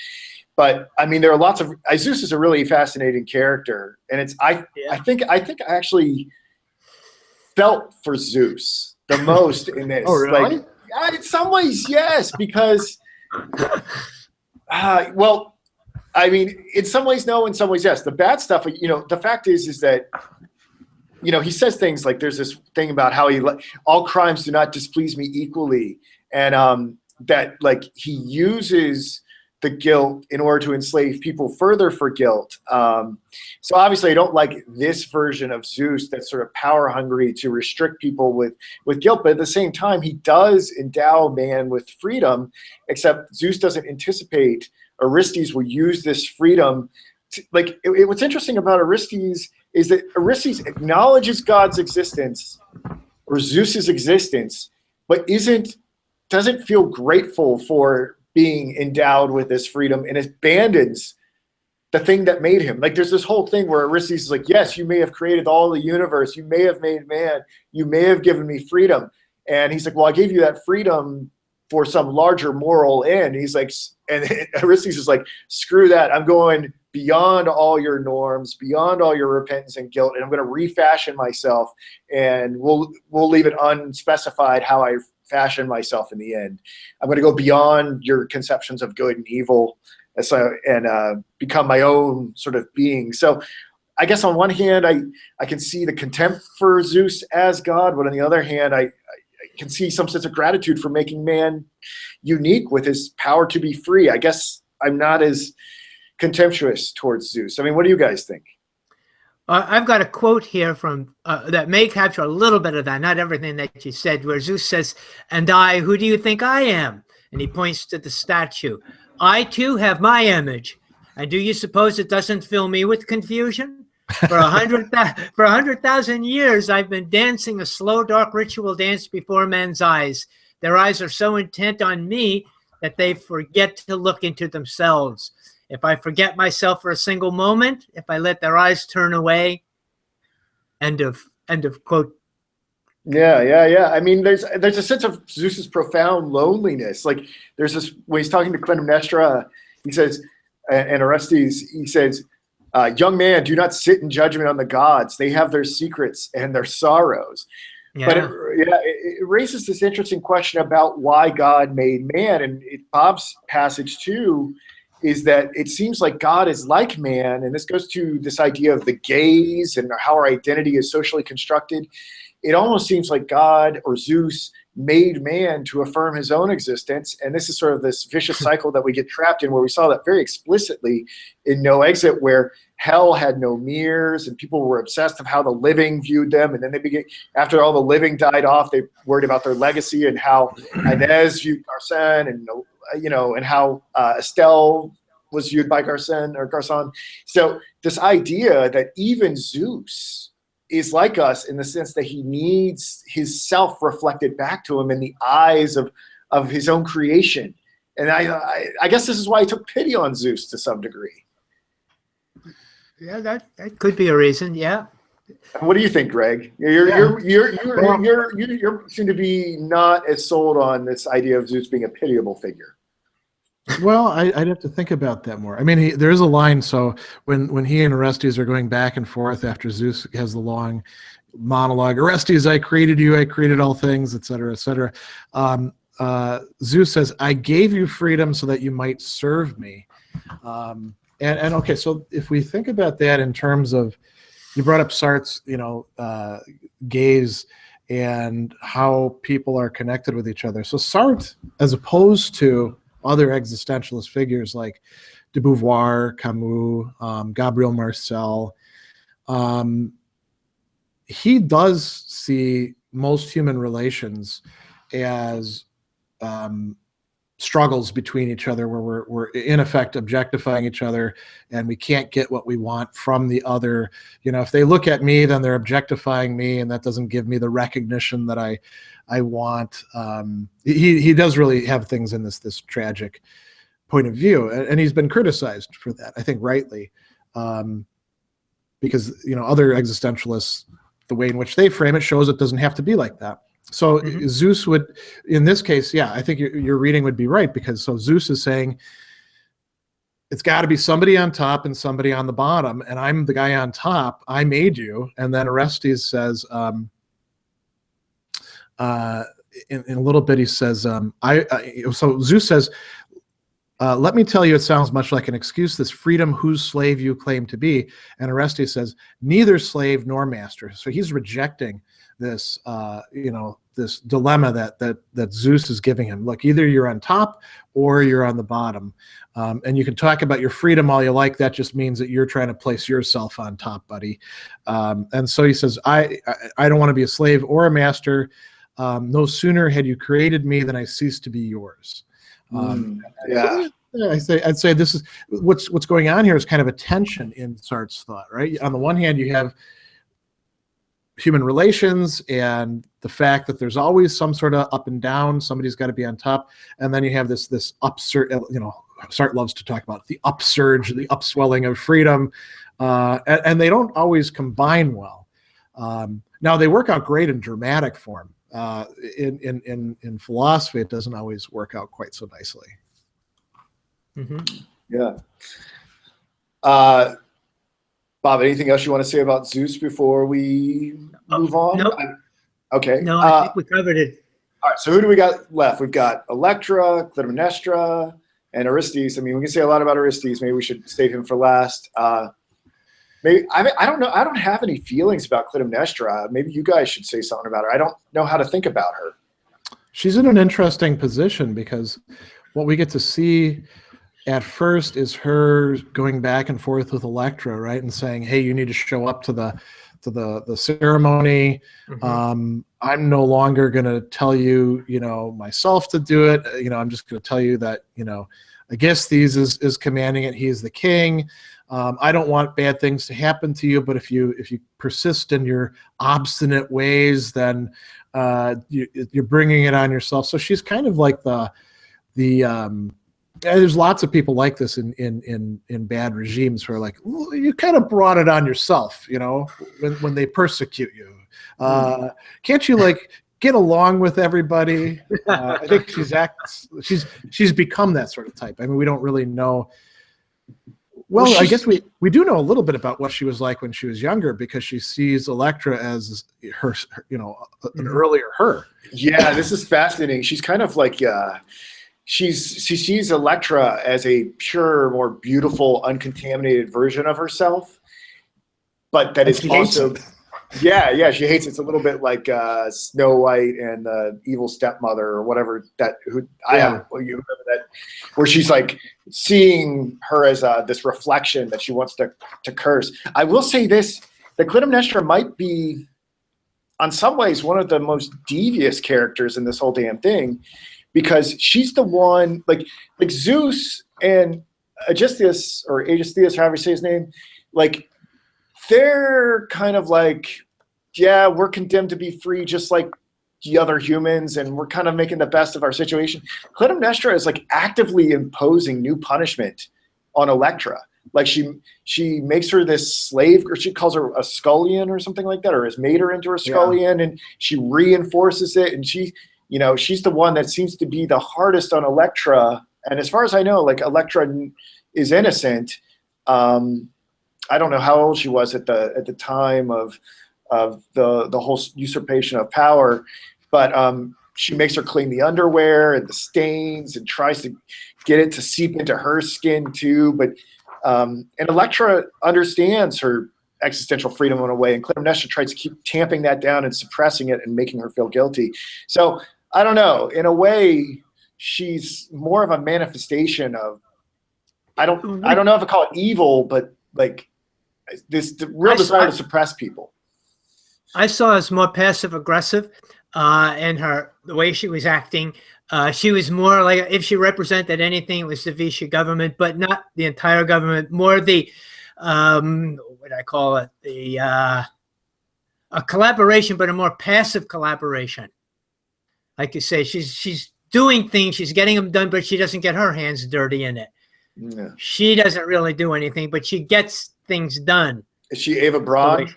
But I mean, there are lots of Zeus is a really fascinating character, and I think I actually felt for Zeus the most in this. Oh, really? Like, in some ways, yes, because well, I mean, in some ways, no, in some ways, yes. The bad stuff, the fact is that he says things like there's this thing about how all crimes do not displease me equally, and that like he uses the guilt in order to enslave people further for guilt. So obviously I don't like this version of Zeus that's sort of power hungry to restrict people with guilt, but at the same time, he does endow man with freedom, except Zeus doesn't anticipate Orestes will use this freedom. What's interesting about Orestes is that Orestes acknowledges God's existence or Zeus's existence, but doesn't feel grateful for being endowed with this freedom and abandons the thing that made him. Like there's this whole thing where Orestes is like, yes, you may have created all the universe. You may have made man. You may have given me freedom. And he's like, well, I gave you that freedom for some larger moral end. He's like, and Orestes is like, screw that. I'm going beyond all your norms, beyond all your repentance and guilt, and I'm going to refashion myself, and we'll leave it unspecified how I fashion myself in the end. I'm going to go beyond your conceptions of good and evil, and become my own sort of being. So I guess on one hand, I can see the contempt for Zeus as God, but on the other hand, I can see some sense of gratitude for making man unique with his power to be free. I guess I'm not as contemptuous towards Zeus. I mean, what do you guys think? I've got a quote here from that may capture a little bit of that, not everything that you said, where Zeus says, "And I, who do you think I am?" And he points to the statue. "I too have my image. And do you suppose it doesn't fill me with confusion? For 100,000 years, I've been dancing a slow, dark ritual dance before men's eyes. Their eyes are so intent on me that they forget to look into themselves. If I forget myself for a single moment, if I let their eyes turn away," end of quote. Yeah. I mean, there's a sense of Zeus's profound loneliness. Like there's this, when he's talking to Clytemnestra, he says, and Orestes, he says, Young man, do not sit in judgment on the gods. They have their secrets and their sorrows. Yeah. But it raises this interesting question about why God made man. And Bob's passage, too, is that it seems like God is like man. And this goes to this idea of the gaze and how our identity is socially constructed. It almost seems like God or Zeus made man to affirm his own existence. And this is sort of this vicious cycle that we get trapped in, where we saw that very explicitly in No Exit, where hell had no mirrors and people were obsessed of how the living viewed them. And then they began, after all the living died off, they worried about their legacy and how Inez viewed Garcon, and, and how Estelle was viewed by Garcon. So this idea that even Zeus is like us in the sense that he needs his self reflected back to him in the eyes of his own creation. And I guess this is why he took pity on Zeus to some degree. Yeah, that could be a reason. Yeah. What do you think, Greg? You seem to be not as sold on this idea of Zeus being a pitiable figure. Well, I'd have to think about that more. I mean, there is a line. So when he and Orestes are going back and forth after Zeus has the long monologue, Orestes, I created you, I created all things, et cetera, et cetera. Zeus says, I gave you freedom so that you might serve me. And okay, so if we think about that in terms of, you brought up Sartre's, gaze and how people are connected with each other. So Sartre, as opposed to other existentialist figures like de Beauvoir, Camus, Gabriel Marcel, he does see most human relations as struggles between each other, where we're in effect objectifying each other and we can't get what we want from the other. If they look at me, then they're objectifying me, and that doesn't give me the recognition that I want. He does really have things in this tragic point of view, and he's been criticized for that, I think rightly, because other existentialists, the way in which they frame it shows it doesn't have to be like that. So Zeus would, in this case, yeah, I think your reading would be right, because so Zeus is saying it's got to be somebody on top and somebody on the bottom, and I'm the guy on top. I made you. And then Orestes says, in a little bit, he says, so Zeus says, let me tell you, it sounds much like an excuse, this freedom whose slave you claim to be. And Orestes says, neither slave nor master. So he's rejecting this, this dilemma that Zeus is giving him. Look, either you're on top or you're on the bottom. And you can talk about your freedom all you like. That just means that you're trying to place yourself on top, buddy. And so he says, I don't want to be a slave or a master. No sooner had you created me than I ceased to be yours. Yeah. I'd say this is what's going on here is kind of a tension in Sartre's thought, right? On the one hand, you have human relations and the fact that there's always some sort of up and down, somebody's got to be on top, and then you have this upsurge. Sartre loves to talk about the upsurge, the upswelling of freedom, and they don't always combine well. Now they work out great in dramatic form. In philosophy, it doesn't always work out quite so nicely. Yeah. Bob, anything else you want to say about Zeus before we move on? Nope. Okay. No, I think we covered it. All right. So who do we got left? We've got Electra, Clytemnestra, and Orestes. I mean, we can say a lot about Orestes. Maybe we should save him for last. Maybe I don't know. I don't have any feelings about Clytemnestra. Maybe you guys should say something about her. I don't know how to think about her. She's in an interesting position because what we get to see at first is her going back and forth with Electra, right, and saying, "Hey, you need to show up to the ceremony. I'm no longer going to tell you, myself to do it. I'm just going to tell you that, Aegisthus is commanding it. He is the king. I don't want bad things to happen to you, but if you persist in your obstinate ways, then you're bringing it on yourself." So she's kind of like there's lots of people like this in bad regimes who are like, well, you kind of brought it on yourself, when they persecute you. Can't you get along with everybody? I think she's become that sort of type. I mean, we don't really know Well, I guess we do know a little bit about what she was like when she was younger, because she sees Elektra as her an earlier her. Yeah, this is fascinating. She's kind of like she sees Elektra as a pure, more beautiful, uncontaminated version of herself, but that is also yeah, she hates it. It's a little bit like Snow White and the evil stepmother or whatever you remember that, where she's like seeing her as this reflection that she wants to curse. I will say this, that Clytemnestra might be, on some ways, one of the most devious characters in this whole damn thing, because she's the one, like Zeus and Aegisthus, or Aegisthus, however you say his name, like, they're kind of like, yeah, we're condemned to be free just like the other humans, and we're kind of making the best of our situation. Clytemnestra is like actively imposing new punishment on Elektra. Like she makes her this slave, or she calls her a scullion or something like that, or has made her into a scullion, and she reinforces it. And she's the one that seems to be the hardest on Elektra. And as far as I know, like, Elektra is innocent. I don't know how old she was at the time of the whole usurpation of power, but she makes her clean the underwear and the stains, and tries to get it to seep into her skin too. But and Elektra understands her existential freedom in a way, and Clytemnestra tries to keep tamping that down and suppressing it and making her feel guilty. So I don't know. In a way, she's more of a manifestation of, I don't know if I call it evil, but like the real desire to suppress people. I saw as more passive aggressive in the way she was acting. She was more like, if she represented anything, it was the Vichy government, but not the entire government. More the what I call it, a collaboration, but a more passive collaboration. Like you say, she's doing things, she's getting them done, but she doesn't get her hands dirty in it. Yeah. She doesn't really do anything, but she gets things done. Is she Eva Braun?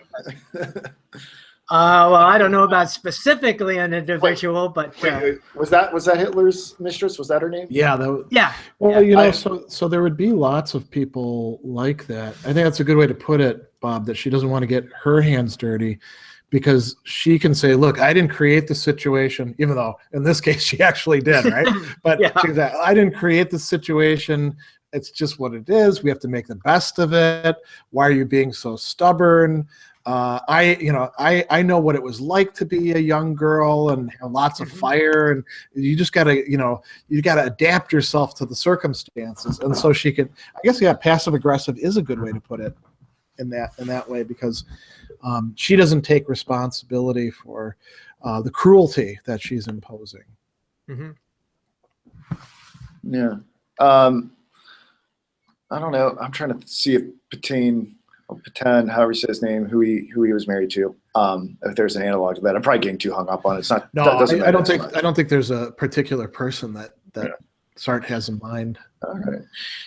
Well, I don't know about specifically an individual, but was that Hitler's mistress? Was that her name? Yeah. Yeah. Well, so there would be lots of people like that. I think that's a good way to put it, Bob, that she doesn't want to get her hands dirty, because she can say, look, I didn't create the situation, even though in this case she actually did, right? But she can say, I didn't create the situation. It's just what it is. We have to make the best of it. Why are you being so stubborn? I know what it was like to be a young girl and have lots of fire, and you just gotta, you gotta adapt yourself to the circumstances. And so she could, I guess, passive aggressive is a good way to put it in that way, because she doesn't take responsibility for the cruelty that she's imposing. Mm-hmm. Yeah. I don't know. I'm trying to see if Patin, however you say his name, who he was married to. If there's an analog to that, I'm probably getting too hung up on it. It's not. No, I don't think there's a particular person that Sartre has in mind. All right.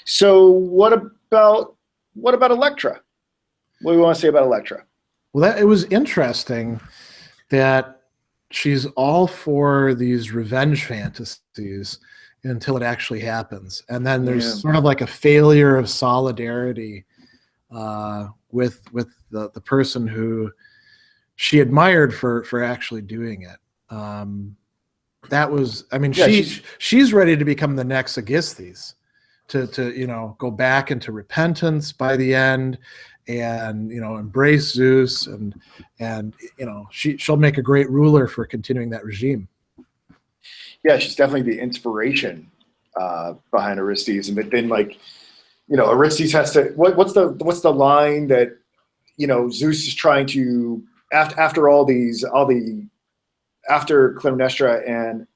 So what about Elektra? What do we want to say about Elektra? Well, it was interesting that she's all for these revenge fantasies until it actually happens, and then there's sort of like a failure of solidarity with the person who she admired for actually doing it. That was, I mean, she's ready to become the next Aegisthus, to go back into repentance by the end, and embrace Zeus, and she'll make a great ruler for continuing that regime. Yeah, she's definitely the inspiration behind Orestes, and then Orestes has to. What's the line that Zeus is trying to, after Clytemnestra and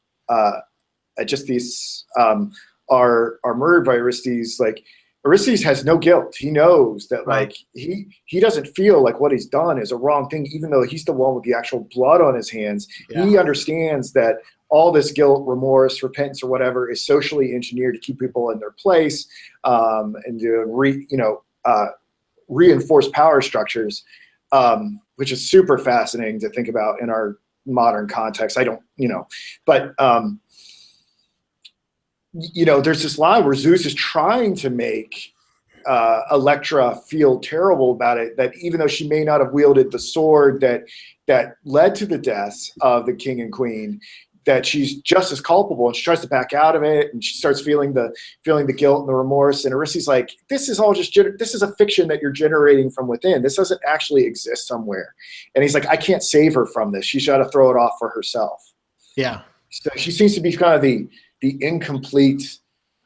Aegisthus are murdered by Orestes, like, Orestes has no guilt. He knows that, like, he doesn't feel like what he's done is a wrong thing, even though he's the one with the actual blood on his hands. Yeah. He understands that all this guilt, remorse, repentance, or whatever is socially engineered to keep people in their place, and to reinforce power structures, which is super fascinating to think about in our modern context. I don't, but there's this line where Zeus is trying to make Electra feel terrible about it, that even though she may not have wielded the sword that led to the deaths of the king and queen, that she's just as culpable, and she tries to back out of it, and she starts feeling the guilt and the remorse. And Aristide's like, this is all just this is a fiction that you're generating from within. This doesn't actually exist somewhere. And he's like, I can't save her from this. She's got to throw it off for herself. Yeah. So she seems to be kind of the incomplete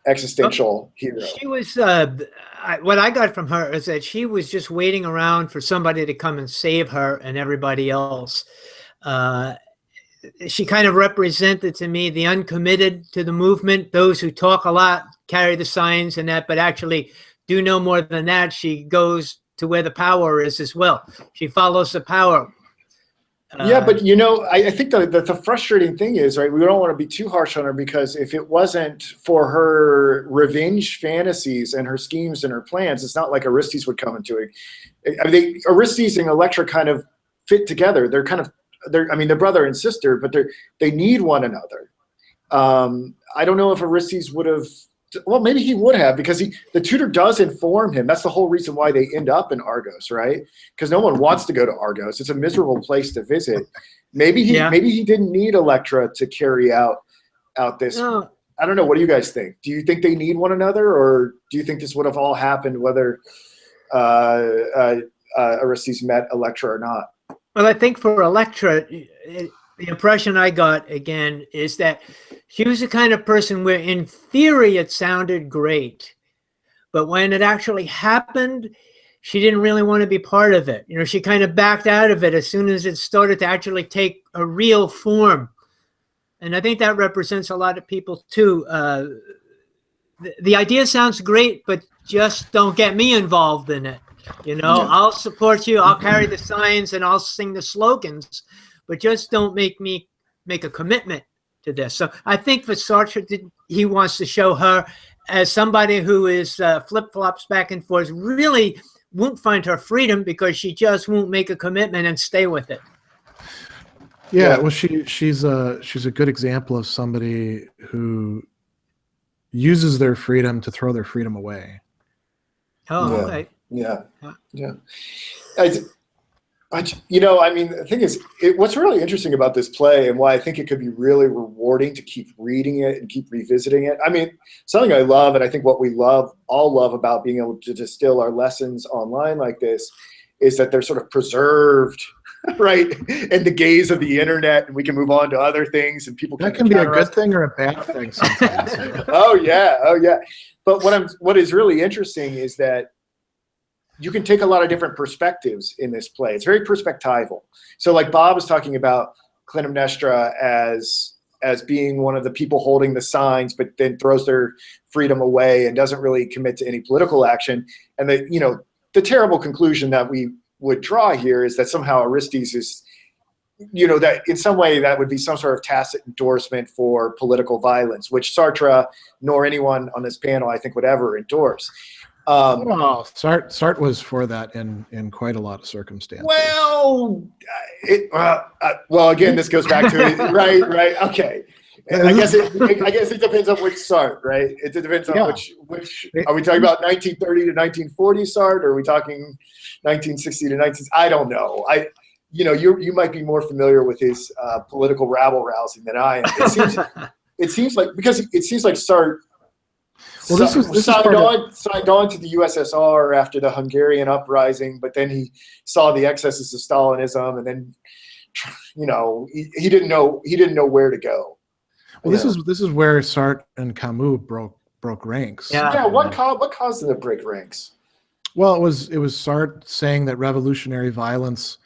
existential hero. She was what I got from her is that she was just waiting around for somebody to come and save her and everybody else. She kind of represented to me the uncommitted to the movement, those who talk a lot, carry the signs and that, but actually do no more than that. She goes to where the power is as well. She follows the power. Yeah, but I think the frustrating thing is, right, we don't want to be too harsh on her, because if it wasn't for her revenge fantasies and her schemes and her plans, it's not like Aristides would come into it. I mean, Aristides and Electra kind of fit together. They're brother and sister, but they need one another. I don't know if Aristides would have. Well, maybe he would have, because the tutor does inform him. That's the whole reason why they end up in Argos, right? Because no one wants to go to Argos. It's a miserable place to visit. Maybe he didn't need Electra to carry out this. No. I don't know. What do you guys think? Do you think they need one another, or do you think this would have all happened whether Aristides met Electra or not? Well, I think for Electra, the impression I got, again, is that she was the kind of person where in theory it sounded great, but when it actually happened, she didn't really want to be part of it. She kind of backed out of it as soon as it started to actually take a real form. And I think that represents a lot of people too. The idea sounds great, but just don't get me involved in it. I'll support you, I'll carry the signs, and I'll sing the slogans, but just don't make me make a commitment to this. So I think for Sartre, he wants to show her as somebody who is flip-flops back and forth, really won't find her freedom because she just won't make a commitment and stay with it. Yeah, well, she's a good example of somebody who uses their freedom to throw their freedom away. Oh, okay. Yeah. The thing is, what's really interesting about this play, and why I think it could be really rewarding to keep reading it and keep revisiting it. I mean, something I love, and I think what we all love about being able to distill our lessons online like this, is that they're sort of preserved, right, in the gaze of the internet, and we can move on to other things, and people that can be a good thing or a bad thing sometimes. Oh yeah. But what is really interesting is that you can take a lot of different perspectives in this play. It's very perspectival. So like Bob was talking about Clytemnestra as being one of the people holding the signs, but then throws their freedom away and doesn't really commit to any political action. And the terrible conclusion that we would draw here is that somehow Aristides is, that in some way that would be some sort of tacit endorsement for political violence, which Sartre nor anyone on this panel, I think, would ever endorse. Sartre was for that in quite a lot of circumstances. Well, again, this goes back to it, right. Okay, I guess it depends on which Sartre, right? It depends on which. Are we talking about 1930 to 1940 Sartre, or are we talking 1960 to 19? I don't know. You might be more familiar with his political rabble rousing than I am. It seems like Sartre. Well, this signed on to the USSR after the Hungarian uprising, but then he saw the excesses of Stalinism, and then he didn't know where to go. Well, this is where Sartre and Camus broke ranks. Yeah. What caused them to break ranks? Well, it was Sartre saying that revolutionary violence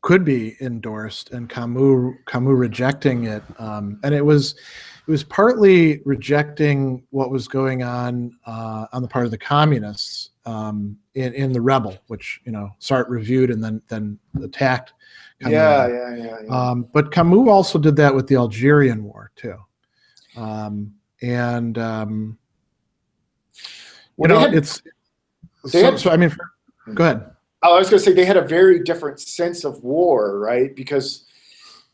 could be endorsed, and Camus rejecting it, and it was partly rejecting what was going on the part of the communists in the Rebel, which Sartre reviewed and then attacked. Camus. Yeah. But Camus also did that with the Algerian War too, go ahead. I was going to say they had a very different sense of war, right? Because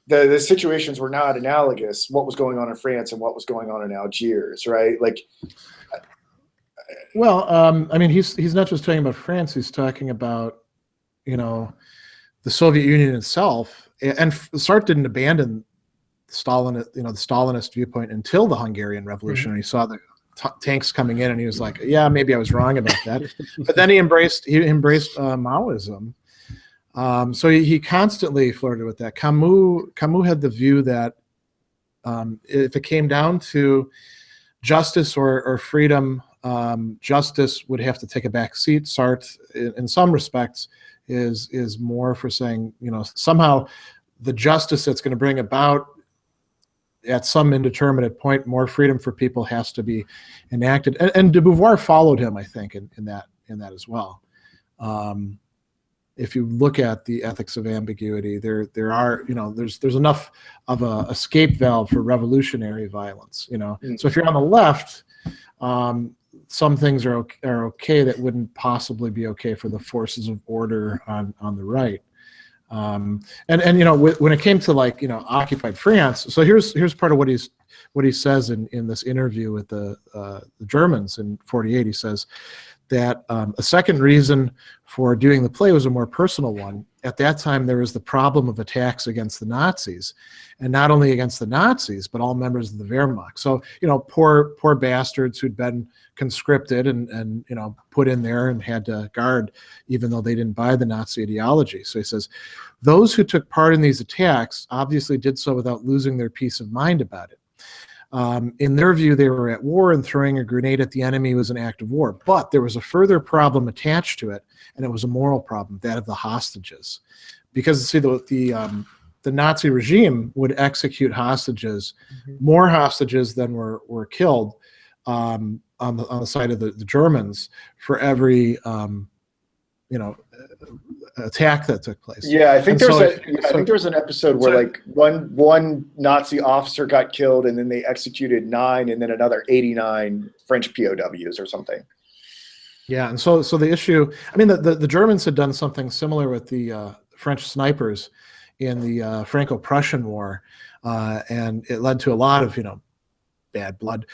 the situations were not analogous. What was going on in France and what was going on in Algiers, right? Like, Well, I mean, he's not just talking about France. He's talking about, the Soviet Union itself. And Sartre didn't abandon the Stalinist viewpoint until the Hungarian Revolution. And he saw the tanks coming in, and he was like, "Yeah, maybe I was wrong about that." But then he embraced Maoism. So he constantly flirted with that. Camus had the view that if it came down to justice or freedom, justice would have to take a back seat. Sartre, in some respects, is more for saying, somehow the justice that's going to bring about at some indeterminate point more freedom for people has to be enacted. And de Beauvoir followed him, I think, in that as well. If you look at the ethics of ambiguity, there are, there's enough of a escape valve for revolutionary violence, So if you're on the left, some things are okay that wouldn't possibly be okay for the forces of order on the right. And when it came to occupied France, so here's part of what he says in this interview with the Germans in '48. He says that a second reason for doing the play was a more personal one. At that time, there was the problem of attacks against the Nazis, and not only against the Nazis, but all members of the Wehrmacht. So, poor bastards who'd been conscripted and put in there and had to guard, even though they didn't buy the Nazi ideology. So he says, those who took part in these attacks obviously did so without losing their peace of mind about it. In their view, they were at war, and throwing a grenade at the enemy was an act of war. But there was a further problem attached to it, and it was a moral problem, that of the hostages. Because, see, the Nazi regime would execute hostages, more hostages than were killed on the side of the Germans for every attack that took place. Yeah, I think there was an episode where one Nazi officer got killed, and then they executed 9, and then another 89 French POWs or something. Yeah, and so the issue, I mean, the Germans had done something similar with the French snipers in the Franco-Prussian War, and it led to a lot of bad blood.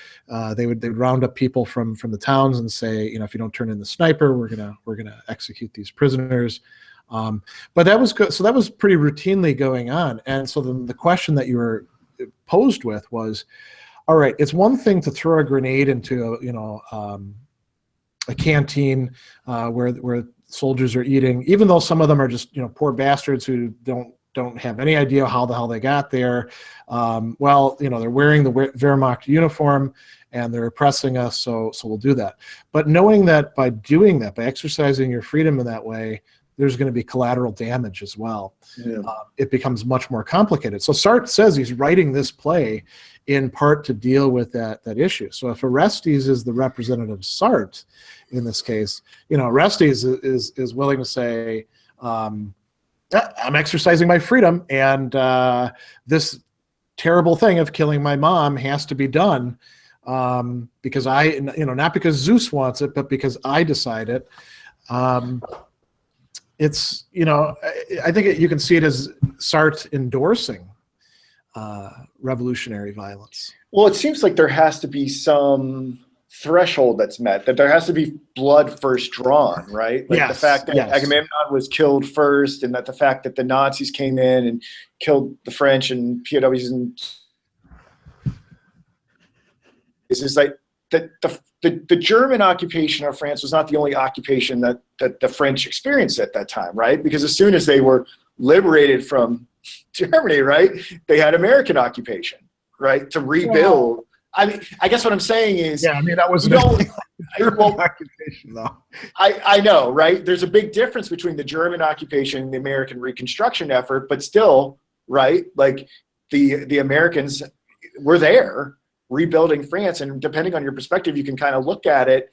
They would round up people from the towns and say, if you don't turn in the sniper, we're gonna execute these prisoners. But that was good. So that was pretty routinely going on. And so then the question that you were posed with was, all right, it's one thing to throw a grenade into a canteen where soldiers are eating, even though some of them are just poor bastards who don't have any idea how the hell they got there. They're wearing the Wehrmacht uniform and they're oppressing us, so we'll do that. But knowing that by doing that, by exercising your freedom in that way, there's going to be collateral damage as well. Yeah. It becomes much more complicated. So Sartre says he's writing this play in part to deal with that issue. So if Orestes is the representative of Sartre in this case, Orestes is willing to say, I'm exercising my freedom, and this terrible thing of killing my mom has to be done because not because Zeus wants it, but because I decide it. It's, I think you can see it as Sartre endorsing revolutionary violence. Well, it seems like there has to be some threshold that's met, that there has to be blood first drawn, right? Like the fact that Agamemnon was killed first, and that the fact that the Nazis came in and killed the French and POWs, and is like that the German occupation of France was not the only occupation that the French experienced at that time, right? Because as soon as they were liberated from Germany, right, they had American occupation, right, to rebuild. Yeah. I mean, I guess what I'm saying is, that was occupation, though. I know, right? There's a big difference between the German occupation and the American Reconstruction effort, but still, right? Like the Americans were there rebuilding France, and depending on your perspective, you can kind of look at it,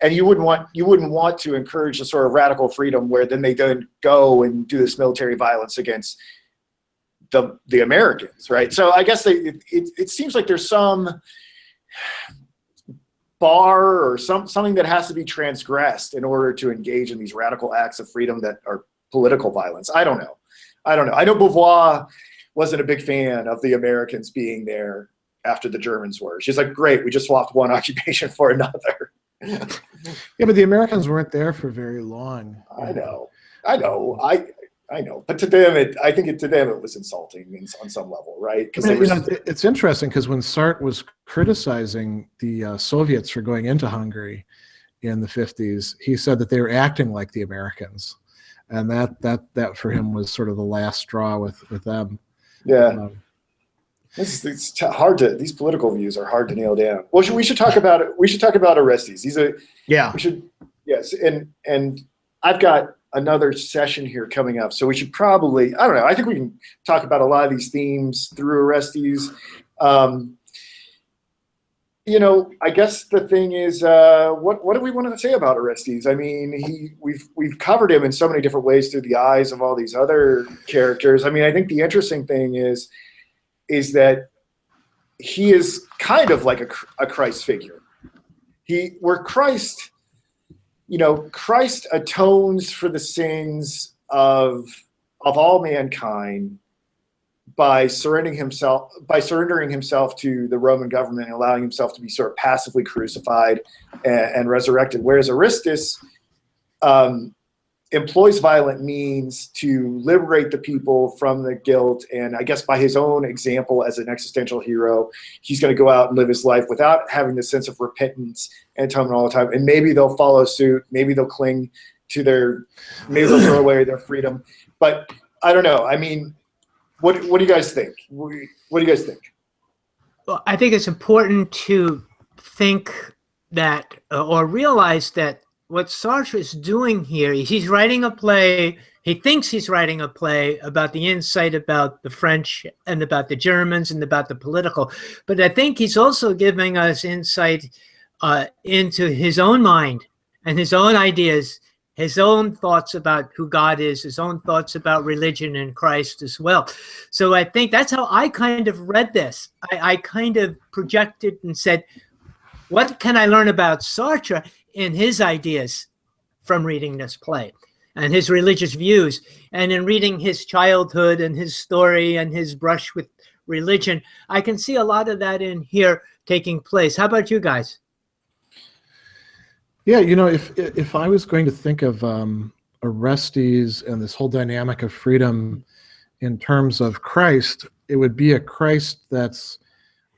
and you wouldn't want to encourage a sort of radical freedom where then they then go and do this military violence against the Americans, right? So I guess it seems like there's some bar or something that has to be transgressed in order to engage in these radical acts of freedom that are political violence. I don't know. I know Beauvoir wasn't a big fan of the Americans being there after the Germans were. She's like, great, we just swapped one occupation for another. Yeah, but the Americans weren't there for very long. I know. But to them, I think to them it was insulting on some level, right? Because it's interesting because when Sartre was criticizing the Soviets for going into Hungary in the 50s, he said that they were acting like the Americans, and that for him was sort of the last straw with them. Yeah. It's hard to. These political views are hard to nail down. Well, we should talk about it. We should talk about Orestes. We should. Yes, and I've got another session here coming up, so we should probably. I don't know. I think we can talk about a lot of these themes through Orestes. I guess the thing is, what do we want to say about Orestes? I mean, we've covered him in so many different ways through the eyes of all these other characters. I mean, I think the interesting thing is that he is kind of like a Christ figure. Christ atones for the sins of all mankind by surrendering himself to the Roman government and allowing himself to be sort of passively crucified and resurrected. Whereas Aristus employs violent means to liberate the people from the guilt, and I guess by his own example as an existential hero, he's going to go out and live his life without having the sense of repentance and atonement all the time. And maybe they'll follow suit, maybe they'll cling to maybe they'll throw away their freedom. But I don't know. I mean, what do you guys think? What do you guys think? Well, I think it's important to think that or realize that what Sartre is doing here is he's writing a play. He thinks he's writing a play about the insight about the French and about the Germans and about the political. But I think he's also giving us insight into his own mind and his own ideas, his own thoughts about who God is, his own thoughts about religion and Christ as well. So I think that's how I kind of read this. I kind of projected and said, what can I learn about Sartre in his ideas from reading this play and his religious views, and in reading his childhood and his story and his brush with religion? I can see a lot of that in here taking place. How about you guys? Yeah, if I was going to think of Orestes and this whole dynamic of freedom in terms of Christ, it would be a Christ that's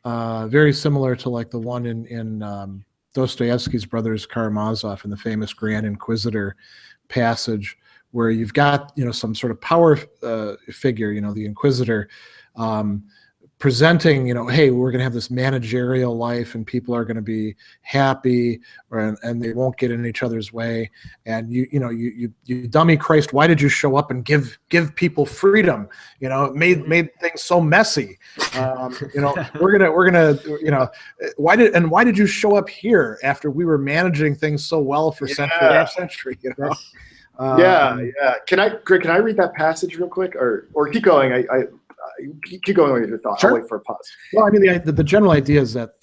very similar to like the one in Dostoevsky's Brothers Karamazov in the famous Grand Inquisitor passage, where you've got some sort of power figure, the Inquisitor, presenting, hey, we're going to have this managerial life and people are going to be happy, and they won't get in each other's way. And you dummy Christ, why did you show up and give people freedom? It made things so messy. We're gonna why did you show up here after we were managing things so well for century after century? Greg, can I read that passage real quick, or keep going? I keep going with your thought. Sure. I'll wait for a pause. Well, I mean, the general idea is that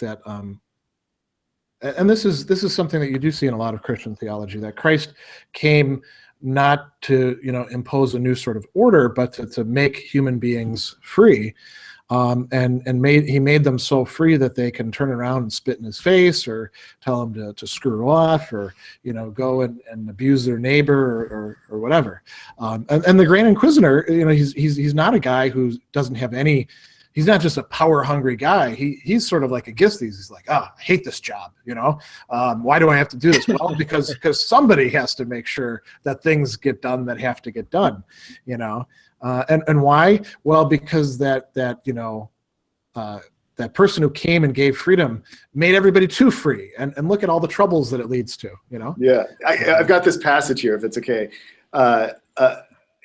and this is something that you do see in a lot of Christian theology, that Christ came not to impose a new sort of order, but to make human beings free, and he made them so free that they can turn around and spit in his face, or tell him to screw off, or go and abuse their neighbor, or whatever. And the Grand Inquisitor, he's not a guy who doesn't have any. He's not just a power hungry guy. He's sort of like Aegisthus. He's like, I hate this job. Why do I have to do this? Well, because somebody has to make sure that things get done that have to get done. And why? Well, because that person who came and gave freedom made everybody too free, and look at all the troubles that it leads to. Yeah, I've got this passage here, if it's okay.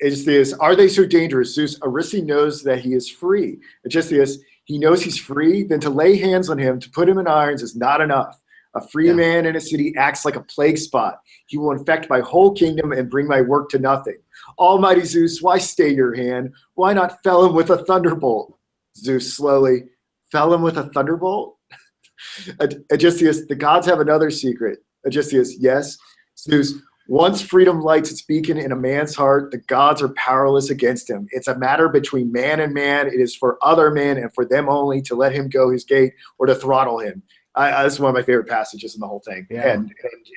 Aegisthus, are they so dangerous? Zeus, Arissi knows that he is free. Aegisthus, he knows he's free, then to lay hands on him, to put him in irons is not enough. A free man in a city acts like a plague spot. He will infect my whole kingdom and bring my work to nothing. Almighty Zeus, why stay your hand? Why not fell him with a thunderbolt? Zeus slowly, fell him with a thunderbolt? Aegisthus, the gods have another secret. Aegisthus, yes. Zeus, once freedom lights its beacon in a man's heart, the gods are powerless against him. It's a matter between man and man. It is for other men and for them only to let him go his gate or to throttle him. This is one of my favorite passages in the whole thing. Yeah.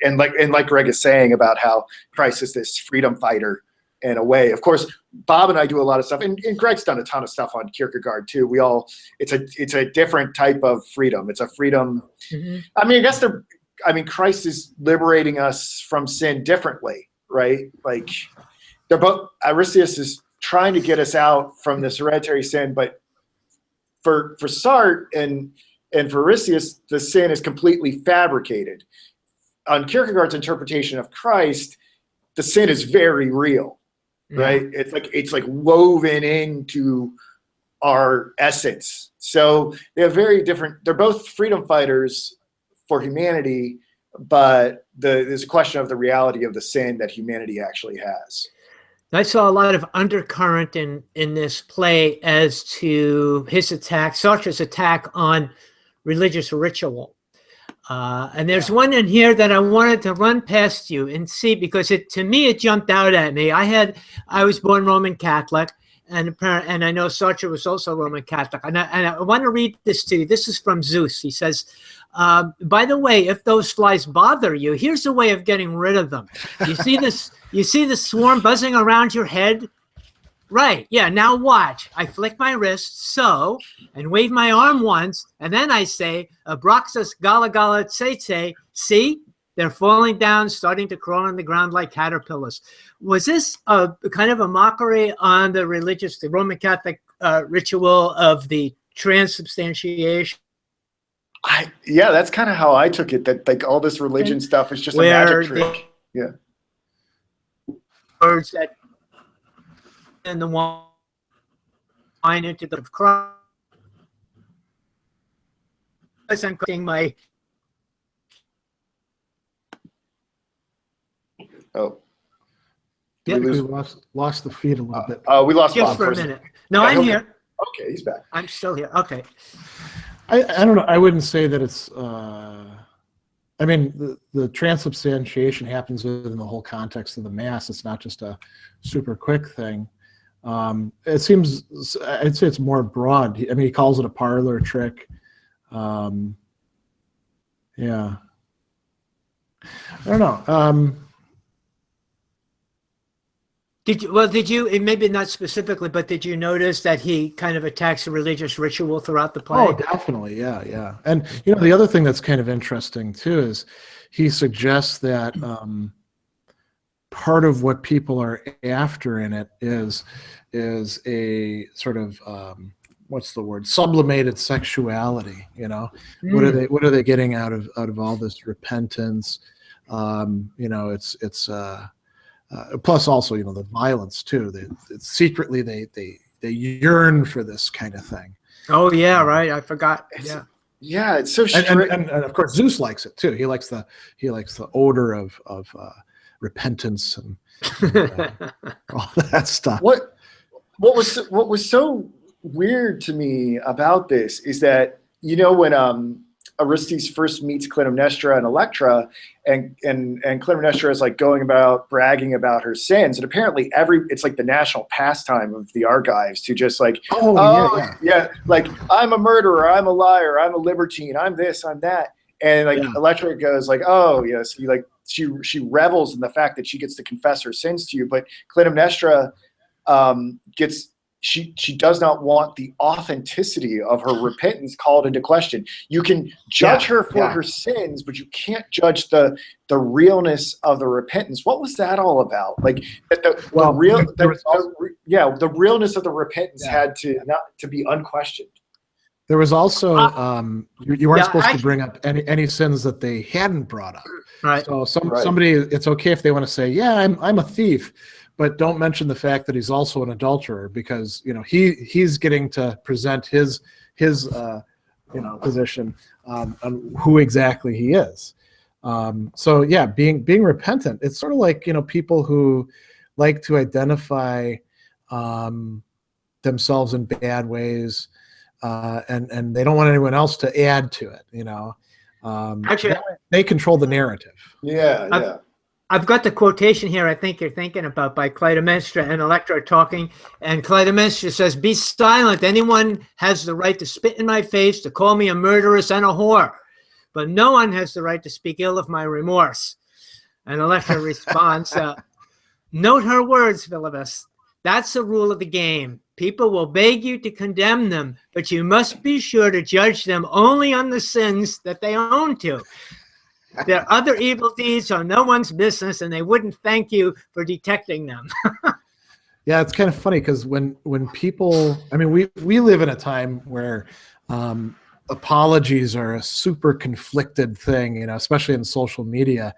And like Greg is saying about how Christ is this freedom fighter in a way. Of course, Bob and I do a lot of stuff, and Greg's done a ton of stuff on Kierkegaard too. It's a different type of freedom. It's a freedom. Mm-hmm. I mean, Christ is liberating us from sin differently, right? Like they're both. Aristius is trying to get us out from this hereditary sin, but for Sartre and for Aristius, the sin is completely fabricated. On Kierkegaard's interpretation of Christ, the sin is very real, right? It's like woven into our essence. So they have very different. They're both freedom fighters for humanity, but there's a question of the reality of the sin that humanity actually has. I saw a lot of undercurrent in this play as to his attack, Sartre's attack on religious ritual. And there's one in here that I wanted to run past you and see, because to me it jumped out at me. I was born Roman Catholic, and I know Sartre was also Roman Catholic. And I want to read this to you. This is from Zeus. He says, by the way, if those flies bother you, here's a way of getting rid of them. You see this? You see the swarm buzzing around your head? Right. Yeah. Now watch. I flick my wrist so, and wave my arm once, and then I say, Abraxas gala gala tsetse. See? They're falling down, starting to crawl on the ground like caterpillars. Was this a kind of a mockery on the Roman Catholic ritual of the transubstantiation? Yeah, that's kind of how I took it. That like all this religion stuff is just a magic trick. Yeah. Words that and the wine into the cross. I'm cutting my. Oh. Yeah, we lost the feed a little bit. We lost just Bob for a minute. No, I'm here. Okay, he's back. I'm still here. Okay. I don't know. I wouldn't say that it's. I mean, the transubstantiation happens within the whole context of the Mass. It's not just a super quick thing. It seems, I'd say it's more broad. I mean, he calls it a parlor trick. Yeah. I don't know. Did you, maybe not specifically, but did you notice that he kind of attacks a religious ritual throughout the play? Oh, definitely. Yeah, yeah. And, you know, the other thing that's kind of interesting, too, is he suggests that part of what people are after in it is a sort of, what's the word, sublimated sexuality, you know? What are they getting out of all this repentance? You know, it's plus also, you know, the violence too. Secretly they yearn for this kind of thing. Oh yeah, right. I forgot. Yeah, it's so strange. And of course Zeus likes it too. He likes the odor of repentance and all that stuff. What was so weird to me about this is that, you know, when Orestes first meets Clytemnestra and Electra, and Clytemnestra is like going about bragging about her sins, and apparently it's like the national pastime of the Argives to just like, yeah, like I'm a murderer, I'm a liar, I'm a libertine, I'm this, I'm that, and like Electra goes like, oh yes, she revels in the fact that she gets to confess her sins to you, but Clytemnestra she does not want the authenticity of her repentance called into question. You can judge her for her sins, but you can't judge the realness of the repentance. What was that all about? Like the realness of the repentance had to be unquestioned. There was also you weren't supposed to bring up any sins that they hadn't brought up. Right. So somebody, it's okay if they want to say, yeah, I'm a thief, but don't mention the fact that he's also an adulterer, because, you know, he's getting to present his position on who exactly he is. So yeah, being repentant, it's sort of like, you know, people who like to identify themselves in bad ways, and they don't want anyone else to add to it, you know. Actually, they control the narrative. Yeah. I've got the quotation here I think you're thinking about, by Clytemnestra and Electra talking, and Clytemnestra says, "Be silent. Anyone has the right to spit in my face, to call me a murderess and a whore. but no one has the right to speak ill of my remorse. And Electra responds, note her words, Philibus. That's the rule of the game. People will beg you to condemn them, but you must be sure to judge them only on the sins that they own to. Their other evil deeds are no one's business, and they wouldn't thank you for detecting them. Yeah, it's kind of funny because when people, I mean, we live in a time where apologies are a super conflicted thing, you know, especially in social media.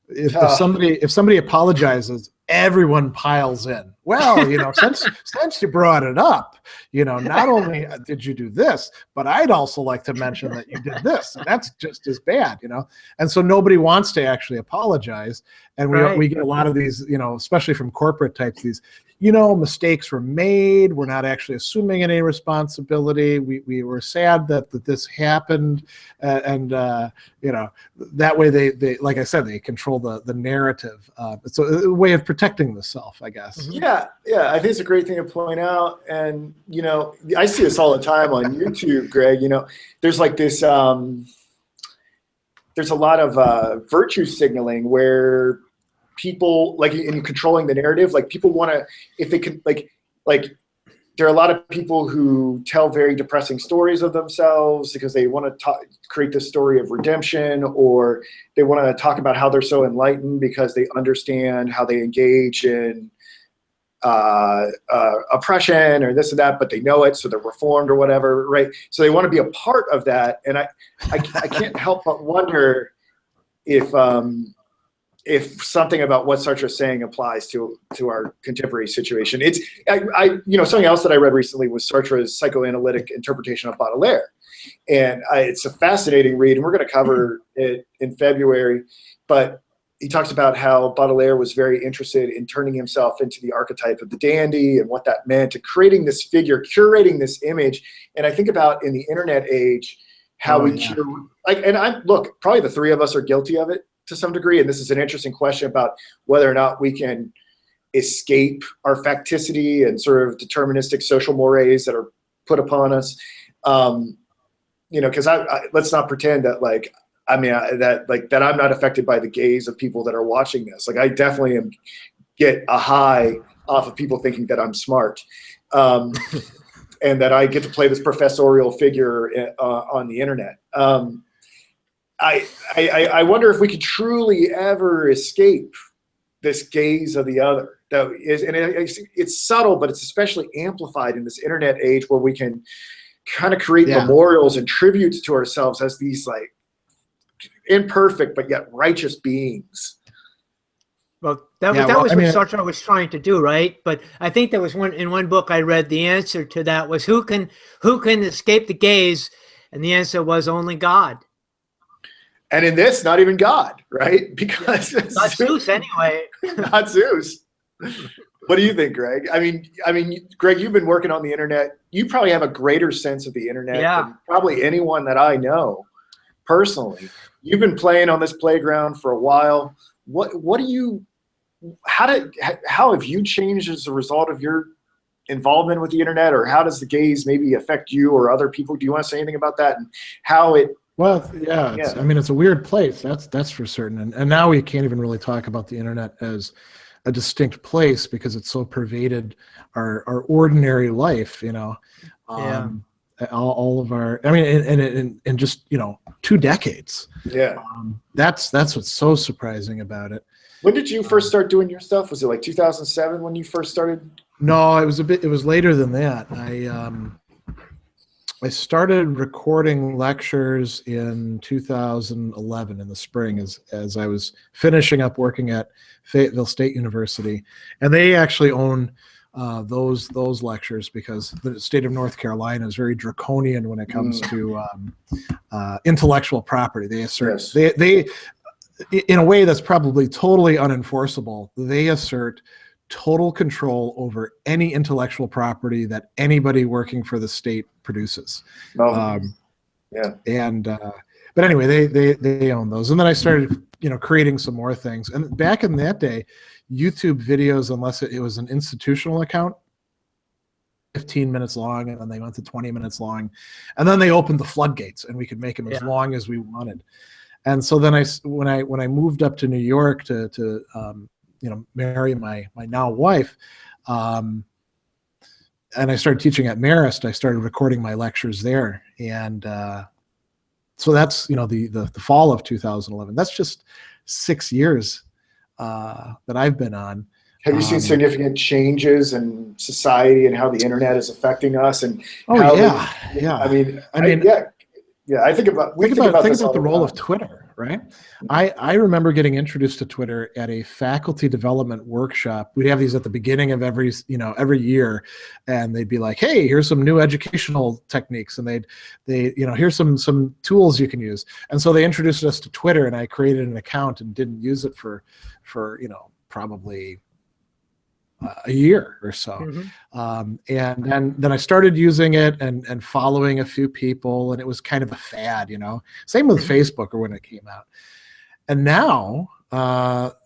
If somebody apologizes, everyone piles in. Well, you know, since you brought it up, you know, not only did you do this, but I'd also like to mention that you did this, and that's just as bad, you know. And so nobody wants to actually apologize, and we get a lot of these, you know, especially from corporate types, these, you know, mistakes were made. We're not actually assuming any responsibility. We were sad that this happened, and you know, that way they like I said, they control the narrative. It's a way of protecting the self, I guess. Yeah, I think it's a great thing to point out. And you know, I see this all the time on YouTube, Greg. You know, there's like this. There's a lot of virtue signaling where people, like in controlling the narrative, like people want to, if they can, like there are a lot of people who tell very depressing stories of themselves because they want to create this story of redemption, or they want to talk about how they're so enlightened because they understand how they engage in oppression or this and that, but they know it, so they're reformed or whatever, right? So they want to be a part of that, and I can't help but wonder if something about what Sartre is saying applies to our contemporary situation. It's you know, something else that I read recently was Sartre's psychoanalytic interpretation of Baudelaire, and it's a fascinating read, and we're going to cover it in February. But he talks about how Baudelaire was very interested in turning himself into the archetype of the dandy and what that meant, and creating this figure, curating this image. And I think about in the internet age how look, probably the three of us are guilty of it to some degree, and this is an interesting question about whether or not we can escape our facticity and sort of deterministic social mores that are put upon us. You know, because let's not pretend that that I'm not affected by the gaze of people that are watching this. Like, I definitely get a high off of people thinking that I'm smart, and that I get to play this professorial figure on the internet. I wonder if we could truly ever escape this gaze of the other. That is, and it's subtle, but it's especially amplified in this internet age where we can kind of create memorials and tributes to ourselves as these like imperfect but yet righteous beings. Well, that was what Sartre was trying to do, right? But I think there was one book I read, the answer to that was who can escape the gaze, and the answer was only God. And in this, not even God, right? Because not Zeus anyway. Not Zeus. What do you think, Greg? I mean, Greg, you've been working on the internet. You probably have a greater sense of the internet than probably anyone that I know personally. You've been playing on this playground for a while. How have you changed as a result of your involvement with the internet, or how does the gaze maybe affect you or other people? Do you want to say anything about that and how it? Well, I mean, it's a weird place. That's for certain. And now we can't even really talk about the internet as a distinct place because it's so pervaded our ordinary life, you know. All of our, I mean, in just, you know, 2 decades. Yeah. That's what's so surprising about it. When did you first start doing your stuff? Was it like 2007 when you first started? No, it was later than that. I started recording lectures in 2011 in the spring as I was finishing up working at Fayetteville State University, and they actually own those lectures because the state of North Carolina is very draconian when it comes to intellectual property. They assert they in a way that's probably totally unenforceable. They assert total control over any intellectual property that anybody working for the state produces. But anyway, they own those. And then I started, you know, creating some more things. And back in that day, YouTube videos, unless it was an institutional account, 15 minutes long, and then they went to 20 minutes long, and then they opened the floodgates, and we could make them as long as we wanted. And so then when I moved up to New York to marry my now wife, and I started teaching at Marist, I started recording my lectures there, and so that's the fall of 2011. That's just 6 years that I've been on. Have you seen significant changes in society and how the internet is affecting us? And yeah. I think about the role of Twitter, right? I remember getting introduced to Twitter at a faculty development workshop. We'd have these at the beginning of every year, and they'd be like, "Hey, here's some new educational techniques," and here's some tools you can use. And so they introduced us to Twitter, and I created an account and didn't use it for probably a year or so. And then I started using it and following a few people, and it was kind of a fad, same with Facebook or when it came out. And now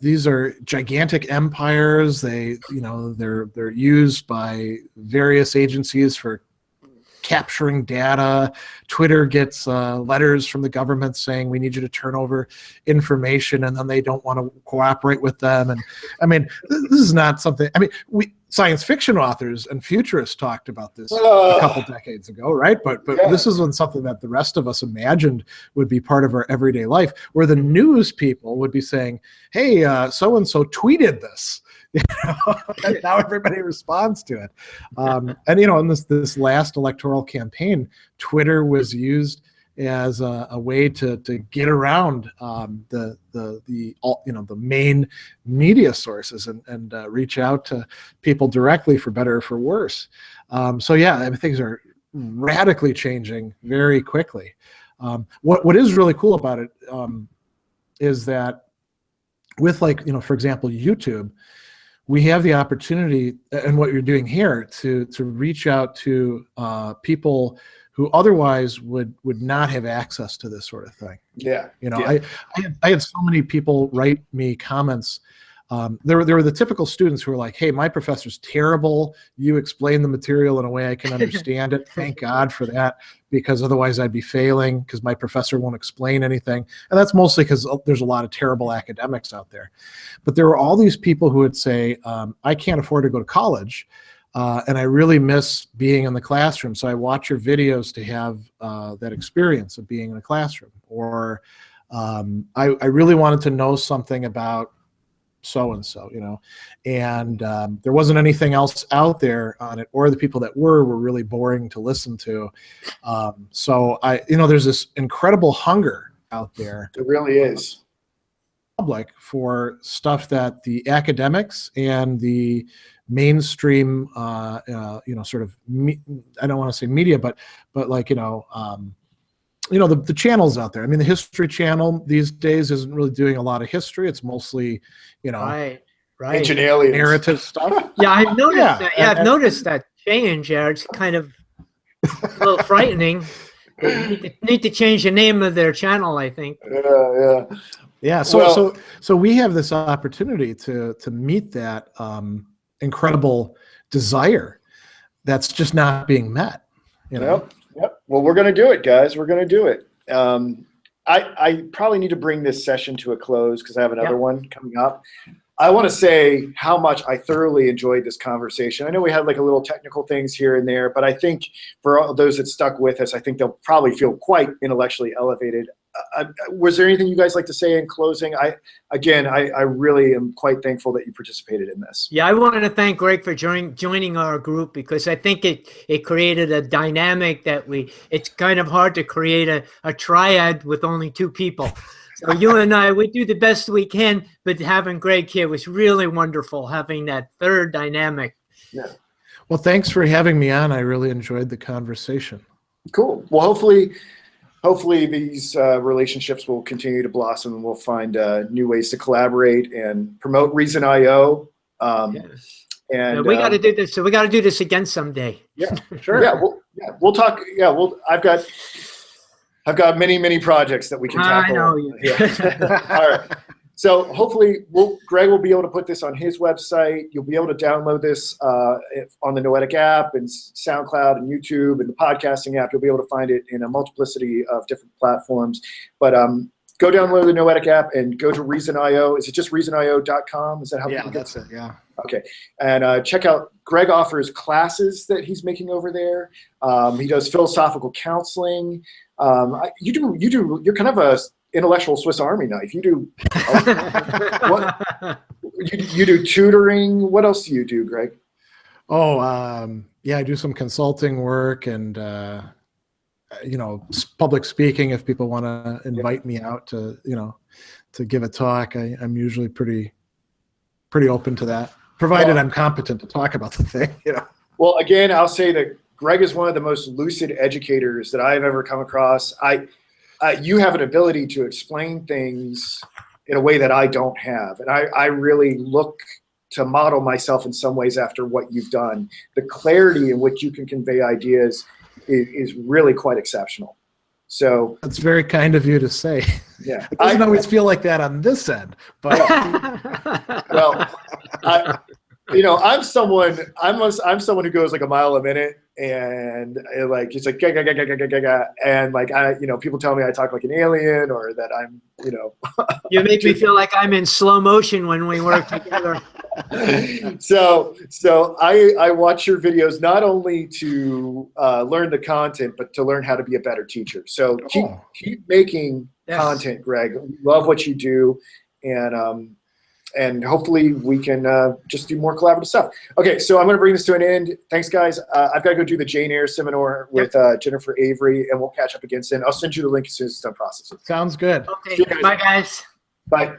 these are gigantic empires. They're used by various agencies for capturing data. Twitter gets letters from the government saying we need you to turn over information, and then they don't want to cooperate with them. And I mean, this is not something. I mean, science fiction authors and futurists talked about this a couple decades ago, right? But this isn't something that the rest of us imagined would be part of our everyday life, where the news people would be saying, "Hey, so and so tweeted this." And now everybody responds to it. And in this last electoral campaign, Twitter was used as a way to get around the main media sources and reach out to people directly, for better or for worse. Things are radically changing very quickly. What is really cool about it is that with, for example, YouTube, we have the opportunity, and what you're doing here, to reach out to people who otherwise would not have access to this sort of thing. Yeah. I had so many people write me comments. There were the typical students who were like, "Hey, my professor's terrible. You explain the material in a way I can understand it. Thank God for that, because otherwise I'd be failing because my professor won't explain anything." And that's mostly because there's a lot of terrible academics out there. But there were all these people who would say, "I can't afford to go to college, and I really miss being in the classroom. So I watch your videos to have that experience of being in a classroom." Or I really wanted to know something about so-and-so, and there wasn't anything else out there on it, or the people that were really boring to listen to. So there's this incredible hunger out there. It really is. Public for stuff that the academics and the mainstream, I don't want to say media, but the channels out there. I mean, the History Channel these days isn't really doing a lot of history. It's mostly, right. Ancient aliens, narrative stuff. Yeah, I've noticed that. Yeah, I've noticed that change. It's kind of a little frightening. They need to change the name of their channel, I think. Yeah. So we have this opportunity to meet that incredible desire that's just not being met. Yep. Well, we're going to do it, guys. We're going to do it. I probably need to bring this session to a close because I have another one coming up. I want to say how much I thoroughly enjoyed this conversation. I know we had like a little technical things here and there, but I think for all those that stuck with us, I think they'll probably feel quite intellectually elevated. Was there anything you guys like to say in closing? I really am quite thankful that you participated in this. Yeah, I wanted to thank Greg for joining our group, because I think it created a dynamic that it's kind of hard to create a triad with only two people. So you and I, we do the best we can, but having Greg here was really wonderful, having that third dynamic. Yeah. Well, thanks for having me on. I really enjoyed the conversation. Cool. Well, hopefully these relationships will continue to blossom, and we'll find new ways to collaborate and promote Reason.io. And we got to do this. So we got to do this again someday. Yeah, sure. We'll talk. Yeah, I've got many projects that we can tackle. I know you. Yeah. All right. So hopefully Greg will be able to put this on his website. You'll be able to download this on the Noetic app and SoundCloud and YouTube and the podcasting app. You'll be able to find it in a multiplicity of different platforms. But go download the Noetic app and go to Reason.io. Is it just reasonio.com? Is that how? Yeah, that's it. Yeah. Okay. And check out, Greg offers classes that he's making over there. He does philosophical counseling. You're kind of a intellectual Swiss Army knife. You do you do tutoring. What else do you do, Greg? Yeah, I do some consulting work and public speaking. If people want to invite me out to to give a talk, I'm usually pretty open to that, provided I'm competent to talk about the thing. Well, again, I'll say that Greg is one of the most lucid educators that I've ever come across. You have an ability to explain things in a way that I don't have. And I really look to model myself in some ways after what you've done. The clarity in which you can convey ideas is really quite exceptional. So that's very kind of you to say. Yeah. It doesn't always feel like that on this end, but well, I'm someone who goes like a mile a minute, and like it's like and like people tell me I talk like an alien or that I'm You make me feel like I'm in slow motion when we work together. So I watch your videos not only to learn the content, but to learn how to be a better teacher. So keep making content, Greg. Love what you do, and hopefully we can just do more collaborative stuff. Okay, so I'm going to bring this to an end. Thanks, guys. I've got to go do the Jane Eyre seminar with Jennifer Avery, and we'll catch up again soon. I'll send you the link as soon as it's done processing. Sounds good. Okay, bye, guys. Bye.